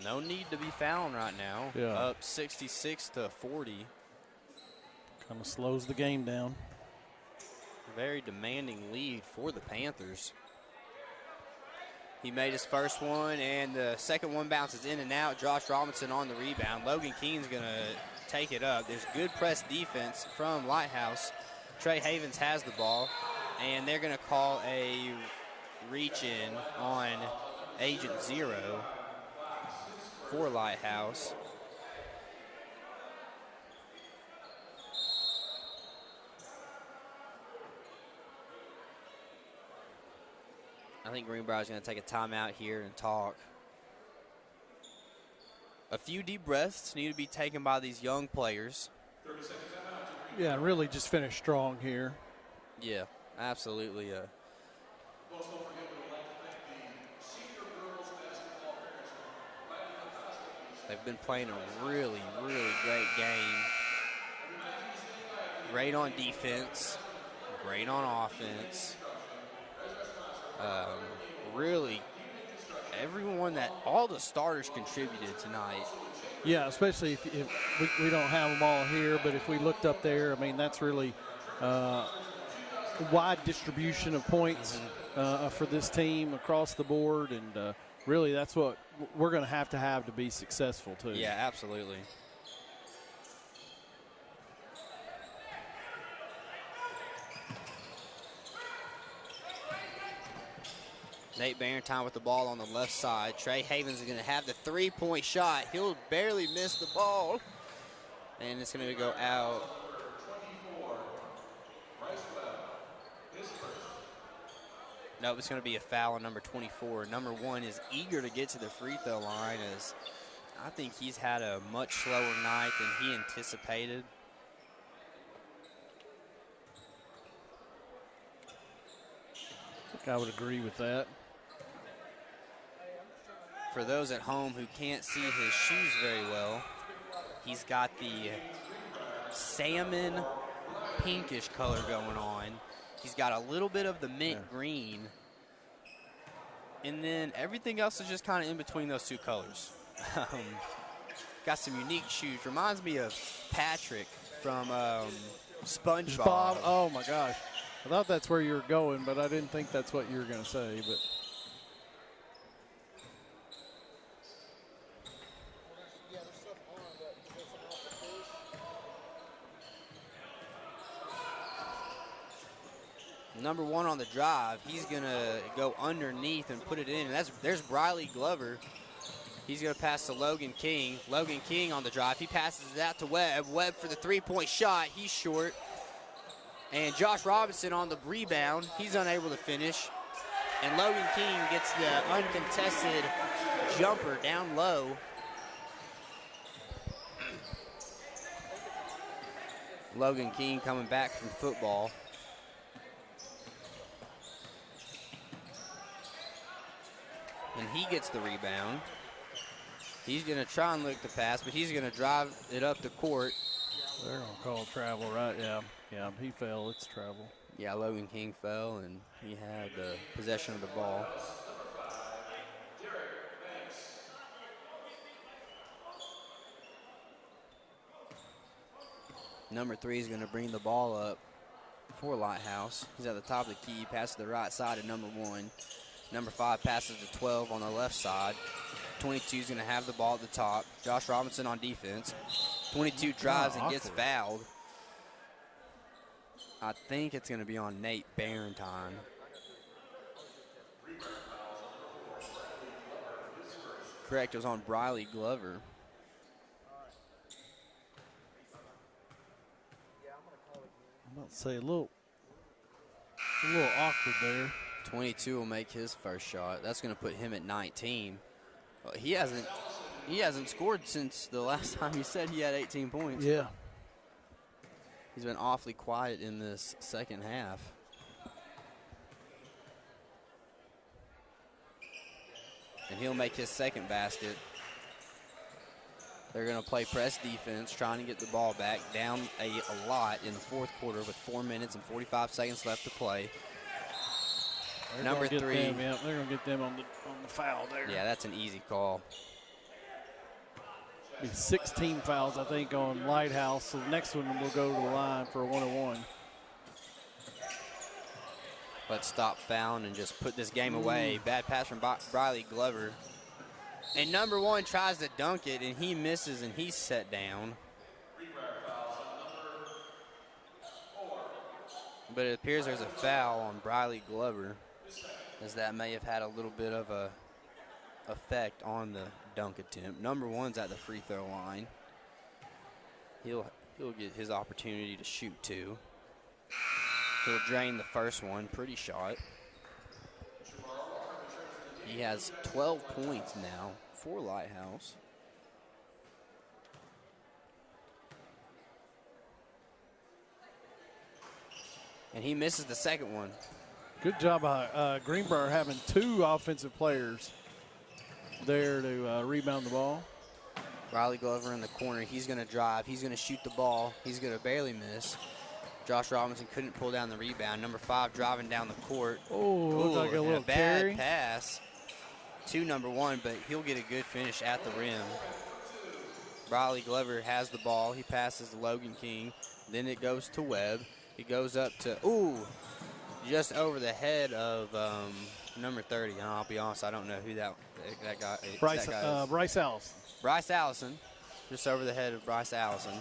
No need to be fouling right now. Yeah. Up 66-40. Kind of slows the game down. Very demanding lead for the Panthers. He made his first one, and the second one bounces in and out. Josh Robinson on the rebound. Logan Keen's going to take it up. There's good press defense from Lighthouse. Trey Havens has the ball, and they're going to call a reach-in on Agent Zero for Lighthouse. I think Greenbrier is going to take a timeout here and talk. A few deep breaths need to be taken by these young players. Yeah, really just finish strong here. Yeah, absolutely. They've been playing a really, really great game. Great on defense, great on offense. Really, all the starters contributed tonight. Yeah, especially if we don't have them all here, but if we looked up there, I mean, that's really wide distribution of points for this team across the board, and really that's what we're going to have to be successful, too. Yeah, absolutely. Nate Barrington with the ball on the left side. Trey Havens is going to have the three-point shot. He'll barely miss the ball. And it's going to go out. No, it's going to be a foul on number 24. Number 1 is eager to get to the free throw line, as I think he's had a much slower night than he anticipated. I think I would agree with that. For those at home who can't see his shoes very well, he's got the salmon pinkish color going on. He's got a little bit of the mint green. And then everything else is just kind of in between those two colors. Got some unique shoes. Reminds me of Patrick from SpongeBob. Oh, my gosh. I thought that's where you were going, but I didn't think that's what you were going to say. But number one on the drive. He's going to go underneath and put it in. And there's Briley Glover. He's going to pass to Logan King. Logan King on the drive. He passes it out to Webb. Webb for the three-point shot. He's short. And Josh Robinson on the rebound. He's unable to finish. And Logan King gets the uncontested jumper down low. Logan King coming back from football. And he gets the rebound. He's going to try and look the pass, but he's going to drive it up the court. They're going to call travel, right? Yeah, he fell. It's travel. Yeah, Logan King fell, and he had the possession of the ball. Number 3 is going to bring the ball up for Lighthouse. He's at the top of the key, passes to the right side of number 1. Number 5 passes to 12 on the left side. 22 is going to have the ball at the top. Josh Robinson on defense. 22 drives and gets fouled. I think it's going to be on Nate Barentine. Correct, it was on Briley Glover. I'm about to say a little awkward there. 22 will make his first shot. That's going to put him at 19. Well, he hasn't scored since the last time he said he had 18 points. Yeah. He's been awfully quiet in this second half. And he'll make his second basket. They're going to play press defense, trying to get the ball back, down a lot in the fourth quarter with 4 minutes and 45 seconds left to play. Number 3. They're going to get them on the foul there. Yeah, that's an easy call. 16 fouls, I think, on Lighthouse. So the next one will go to the line for a 1-on-1. Let's stop fouling and just put this game away. Bad pass from Briley Glover. And number 1 tries to dunk it, and he misses, and he's set down. But it appears there's a foul on Briley Glover, as that may have had a little bit of a effect on the dunk attempt. Number 1's at the free throw line. He'll get his opportunity to shoot 2. He'll drain the first one. Pretty shot. He has 12 points now for Lighthouse. And he misses the second one. Good job by Greenbrier having 2 offensive players there to rebound the ball. Riley Glover in the corner. He's going to drive. He's going to shoot the ball. He's going to barely miss. Josh Robinson couldn't pull down the rebound. Number 5 driving down the court. Oh, looks like a little bad carry. pass to number 1, but he'll get a good finish at the rim. Riley Glover has the ball. He passes to Logan King. Then it goes to Webb. He goes up to, just over the head of number 30. And I'll be honest, I don't know who that guy is. Bryce Allison. Bryce Allison, just over the head of Bryce Allison.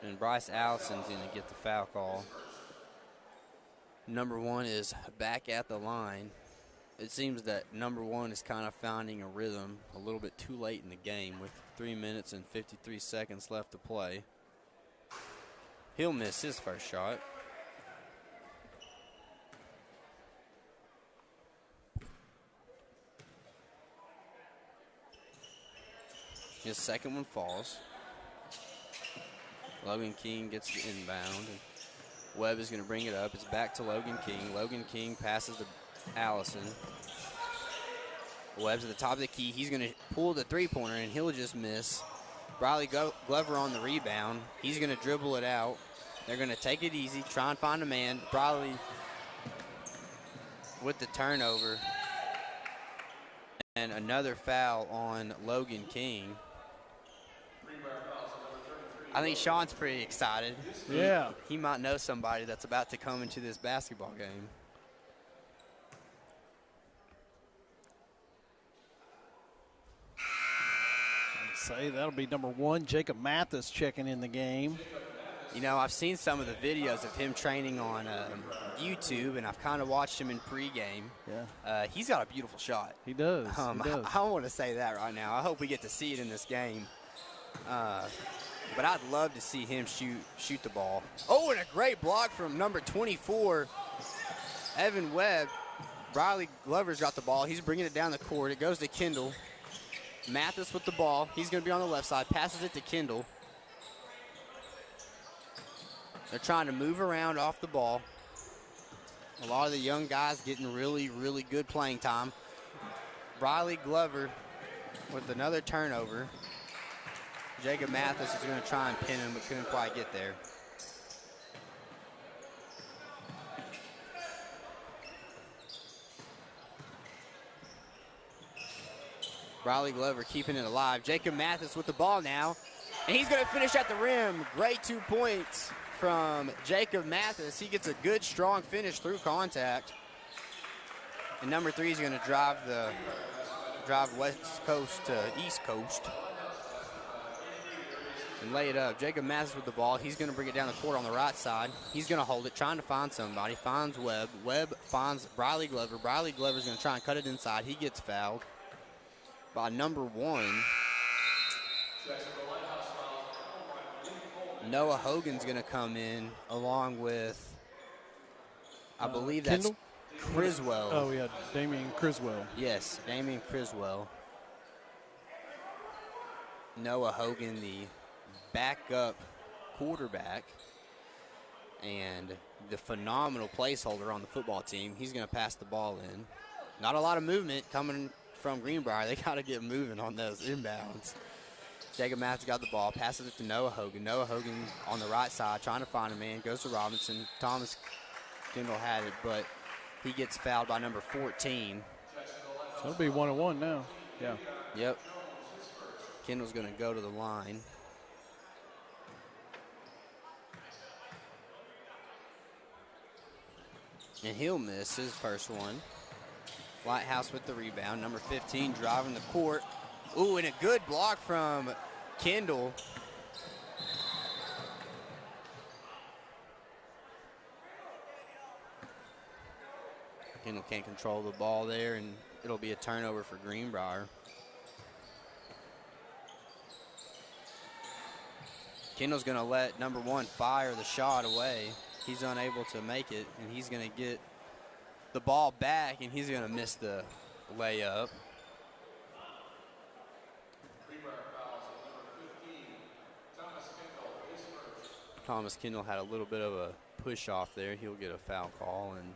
And Bryce Allison's going to get the foul call. Number 1 is back at the line. It seems that number 1 is kind of finding a rhythm a little bit too late in the game with 3 minutes and 53 seconds left to play. He'll miss his first shot. His second one falls. Logan King gets the inbound. Webb is going to bring it up. It's back to Logan King. Logan King passes to Allison. Webb's at the top of the key. He's going to pull the three-pointer, and he'll just miss. Briley Glover on the rebound. He's going to dribble it out. They're going to take it easy, try and find a man. Briley with the turnover. And another foul on Logan King. I think Sean's pretty excited. Yeah. He might know somebody that's about to come into this basketball game. say that'll be number 1. Jacob Mathis checking in the game. You know, I've seen some of the videos of him training on YouTube, and I've kind of watched him in pregame. Yeah. He's got a beautiful shot. He does. He does. I want to say that right now. I hope we get to see it in this game. But I'd love to see him shoot the ball. Oh, and a great block from number 24, Evan Webb. Riley Glover's got the ball. He's bringing it down the court. It goes to Kendall. Mathis with the ball. He's going to be on the left side. Passes it to Kendall. They're trying to move around off the ball. A lot of the young guys getting really, really good playing time. Riley Glover with another turnover. Jacob Mathis is going to try and pin him, but couldn't quite get there. Riley Glover keeping it alive. Jacob Mathis with the ball now, and he's going to finish at the rim. Great 2 points from Jacob Mathis. He gets a good, strong finish through contact. And number 3 is going to drive west coast to east coast and lay it up. Jacob Mathis with the ball. He's going to bring it down the court on the right side. He's going to hold it, trying to find somebody. Finds Webb. Webb finds Riley Glover. Riley Glover's going to try and cut it inside. He gets fouled by number 1. Noah Hogan's going to come in along with, I believe that's Kendall? Criswell. Oh, yeah, Damian Criswell. Yes, Damian Criswell. Noah Hogan, the backup quarterback and the phenomenal placeholder on the football team. He's going to pass the ball in. Not a lot of movement coming from Greenbrier. They got to get moving on those inbounds. Jacob Mathis got the ball, passes it to Noah Hogan. Noah Hogan on the right side, trying to find a man, goes to Robinson. Thomas Kendall had it, but he gets fouled by number 14. So it'll be 1-1 now. Yeah. Yep. Kendall's going to go to the line. And he'll miss his first one. Lighthouse with the rebound. Number 15 driving the court. Ooh, and a good block from Kendall. Kendall can't control the ball there, and it'll be a turnover for Greenbrier. Kendall's going to let number 1 fire the shot away. He's unable to make it, and he's going to get the ball back, and he's going to miss the layup. Thomas Kendall had a little bit of a push off there. He'll get a foul call, and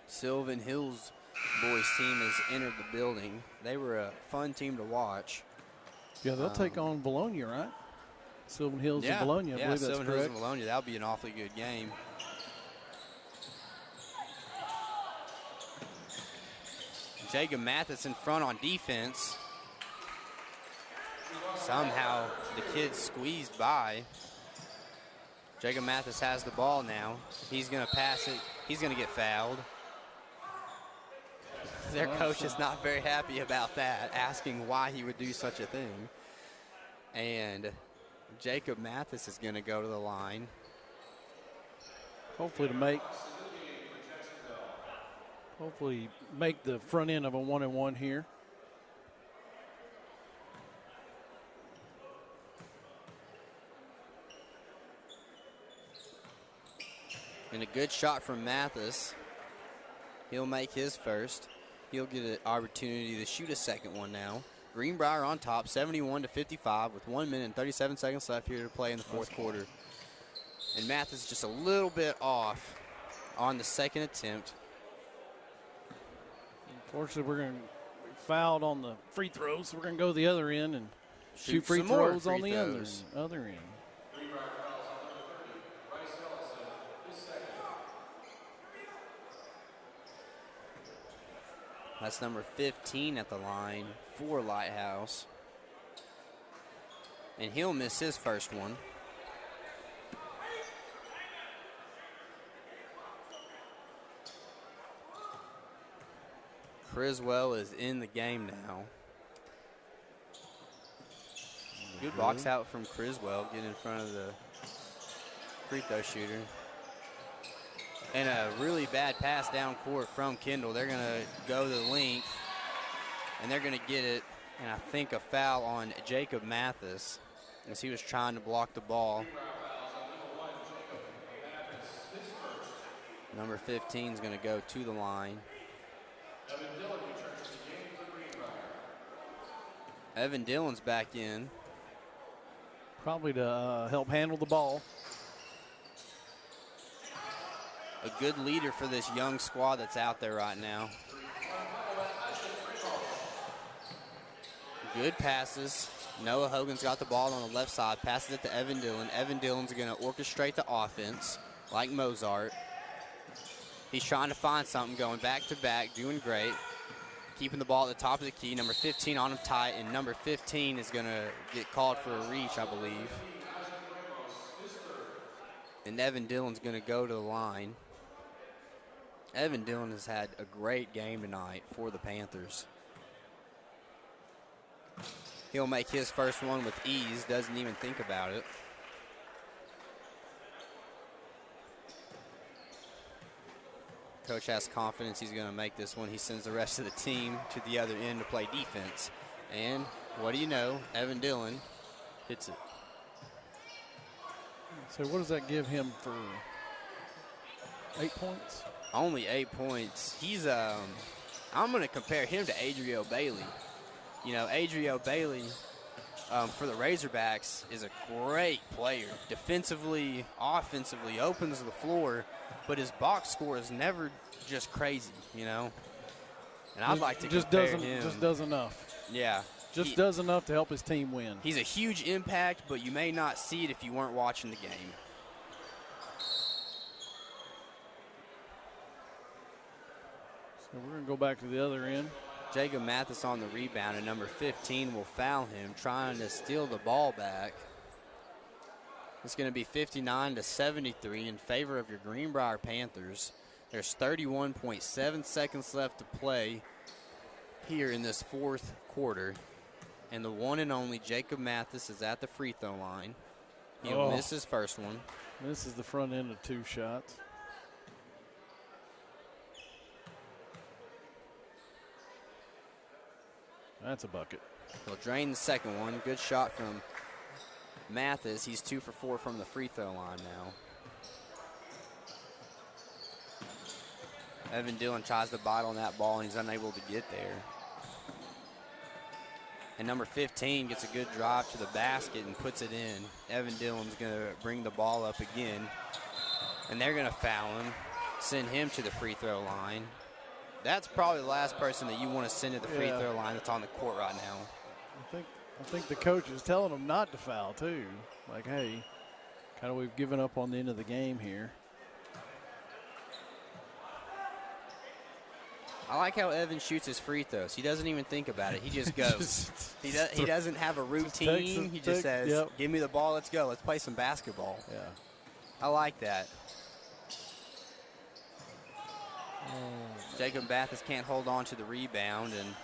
Sylvan Hills boys team has entered the building. They were a fun team to watch. Yeah, they'll take on Bologna, right? Sylvan Hills and Bologna, I believe that's Sylvan correct. Hills and Bologna. That'll be an awfully good game. Jacob Mathis in front on defense. Somehow the kid squeezed by. Jacob Mathis has the ball now. He's going to pass it. He's going to get fouled. Their coach is not very happy about that, asking why he would do such a thing. And Jacob Mathis is going to go to the line. Hopefully make the front end of a 1-and-1 here. And a good shot from Mathis. He'll make his first. He'll get an opportunity to shoot a second one now. Greenbrier on top, 71-55 with 1 minute and 37 seconds left here to play in the fourth quarter. And Mathis just a little bit off on the second attempt. Unfortunately, we're going to be fouled on the free throws, so we're going to go the other end and shoot free some more throws free on the throws. other end. That's number 15 at the line for Lighthouse. And he'll miss his first one. Criswell is in the game now. Good box out from Criswell, getting in front of the free throw shooter. And a really bad pass down court from Kendall. They're going to go the length, and they're going to get it, and I think a foul on Jacob Mathis as he was trying to block the ball. Number 15 is going to go to the line. Evan Dillon's back in. Probably to help handle the ball. A good leader for this young squad that's out there right now. Good passes. Noah Hogan's got the ball on the left side, passes it to Evan Dillon. Evan Dillon's going to orchestrate the offense like Mozart. He's trying to find something, going back to back, doing great. Keeping the ball at the top of the key. Number 15 on him tight, and number 15 is going to get called for a reach, I believe. And Evan Dillon's going to go to the line. Evan Dillon has had a great game tonight for the Panthers. He'll make his first one with ease, doesn't even think about it. Coach has confidence he's going to make this one. He sends the rest of the team to the other end to play defense. And what do you know? Evan Dillon hits it. So what does that give him for 8 points? Only 8 points. He's I'm going to compare him to Adriel Bailey. You know, Adriel Bailey for the Razorbacks is a great player. Defensively, offensively, opens the floor, but his box score is never just crazy, you know. And I'd like to compare him. Just does enough. Yeah. Just does enough to help his team win. He's a huge impact, but you may not see it if you weren't watching the game. So we're going to go back to the other end. Jacob Mathis on the rebound, and number 15 will foul him, trying to steal the ball back. It's going to be 59-73 in favor of your Greenbrier Panthers. There's 31.7 seconds left to play here in this fourth quarter. And the one and only Jacob Mathis is at the free throw line. He'll miss his first one. This is the front end of 2 shots. That's a bucket. He'll drain the second one. Good shot from Mathis. He's 2 for 4 from the free throw line now. Evan Dillon tries to bite on that ball, and he's unable to get there. And number 15 gets a good drive to the basket and puts it in. Evan Dillon's going to bring the ball up again, and they're going to foul him, send him to the free throw line. That's probably the last person that you want to send to the free throw line that's on the court right now. I think the coach is telling them not to foul too. Like, hey, kind of we've given up on the end of the game here. I like how Evan shoots his free throws. He doesn't even think about it. He just goes. He doesn't have a routine. He just says, give me the ball, let's go. Let's play some basketball. Yeah. I like that. Jacob Mathis can't hold on to the rebound, and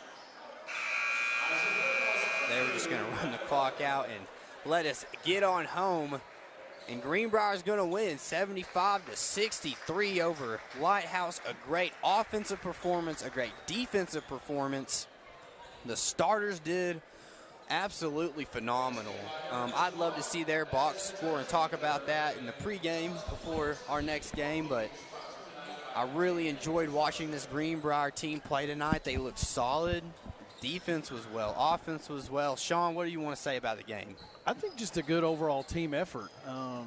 they were just going to run the clock out and let us get on home. And Greenbrier's going to win 75-63 over Lighthouse. A great offensive performance, a great defensive performance. The starters did absolutely phenomenal. I'd love to see their box score and talk about that in the pregame before our next game, but I really enjoyed watching this Greenbrier team play tonight. They looked solid. Defense was well. Offense was well. Sean, what do you want to say about the game? I think just a good overall team effort. I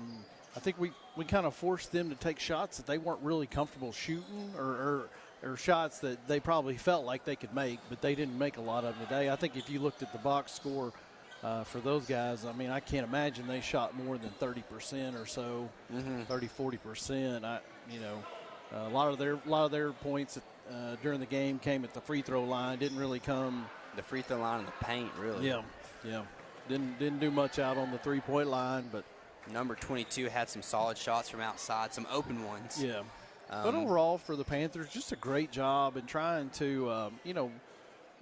think we kind of forced them to take shots that they weren't really comfortable shooting or shots that they probably felt like they could make, but they didn't make a lot of them today. I think if you looked at the box score for those guys, I mean, I can't imagine they shot more than 30% or so, 30-40%. A lot of their points during the game came at the free throw line. Didn't really come the free throw line in the paint, really. Yeah. Didn't do much out on the 3-point line, but number 22 had some solid shots from outside, some open ones. Yeah. But overall for the Panthers, just a great job in trying to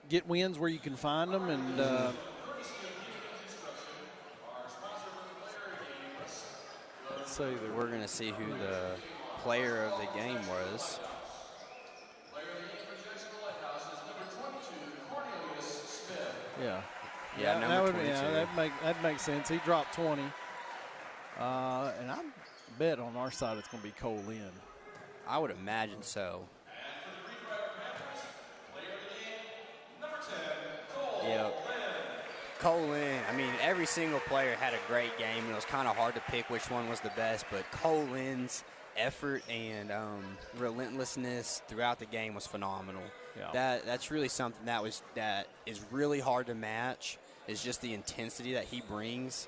get wins where you can find them, and say that we're going to see who the player of the game was. Yeah. Yeah, number 22. That'd make sense. He dropped 20. And I bet on our side it's going to be Cole Lynn. I would imagine so. Yeah. Cole Lynn, I mean, every single player had a great game, and it was kind of hard to pick which one was the best, but Cole Lynn's effort and relentlessness throughout the game was phenomenal. Yeah. That's really something that is really hard to match, is just the intensity that he brings.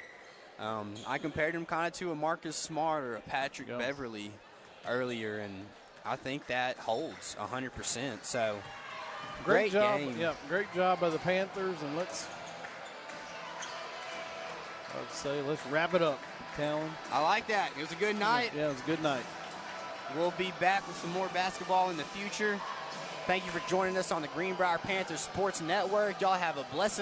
I compared him kind of to a Marcus Smart or a Patrick Beverly earlier, and I think that holds 100%. So, great job. game. Yeah, great job by the Panthers, and let's wrap it up, Talon. I like that. It was a good night. Yeah, it was a good night. We'll be back with some more basketball in the future. Thank you for joining us on the Greenbrier Panthers Sports Network. Y'all have a blessed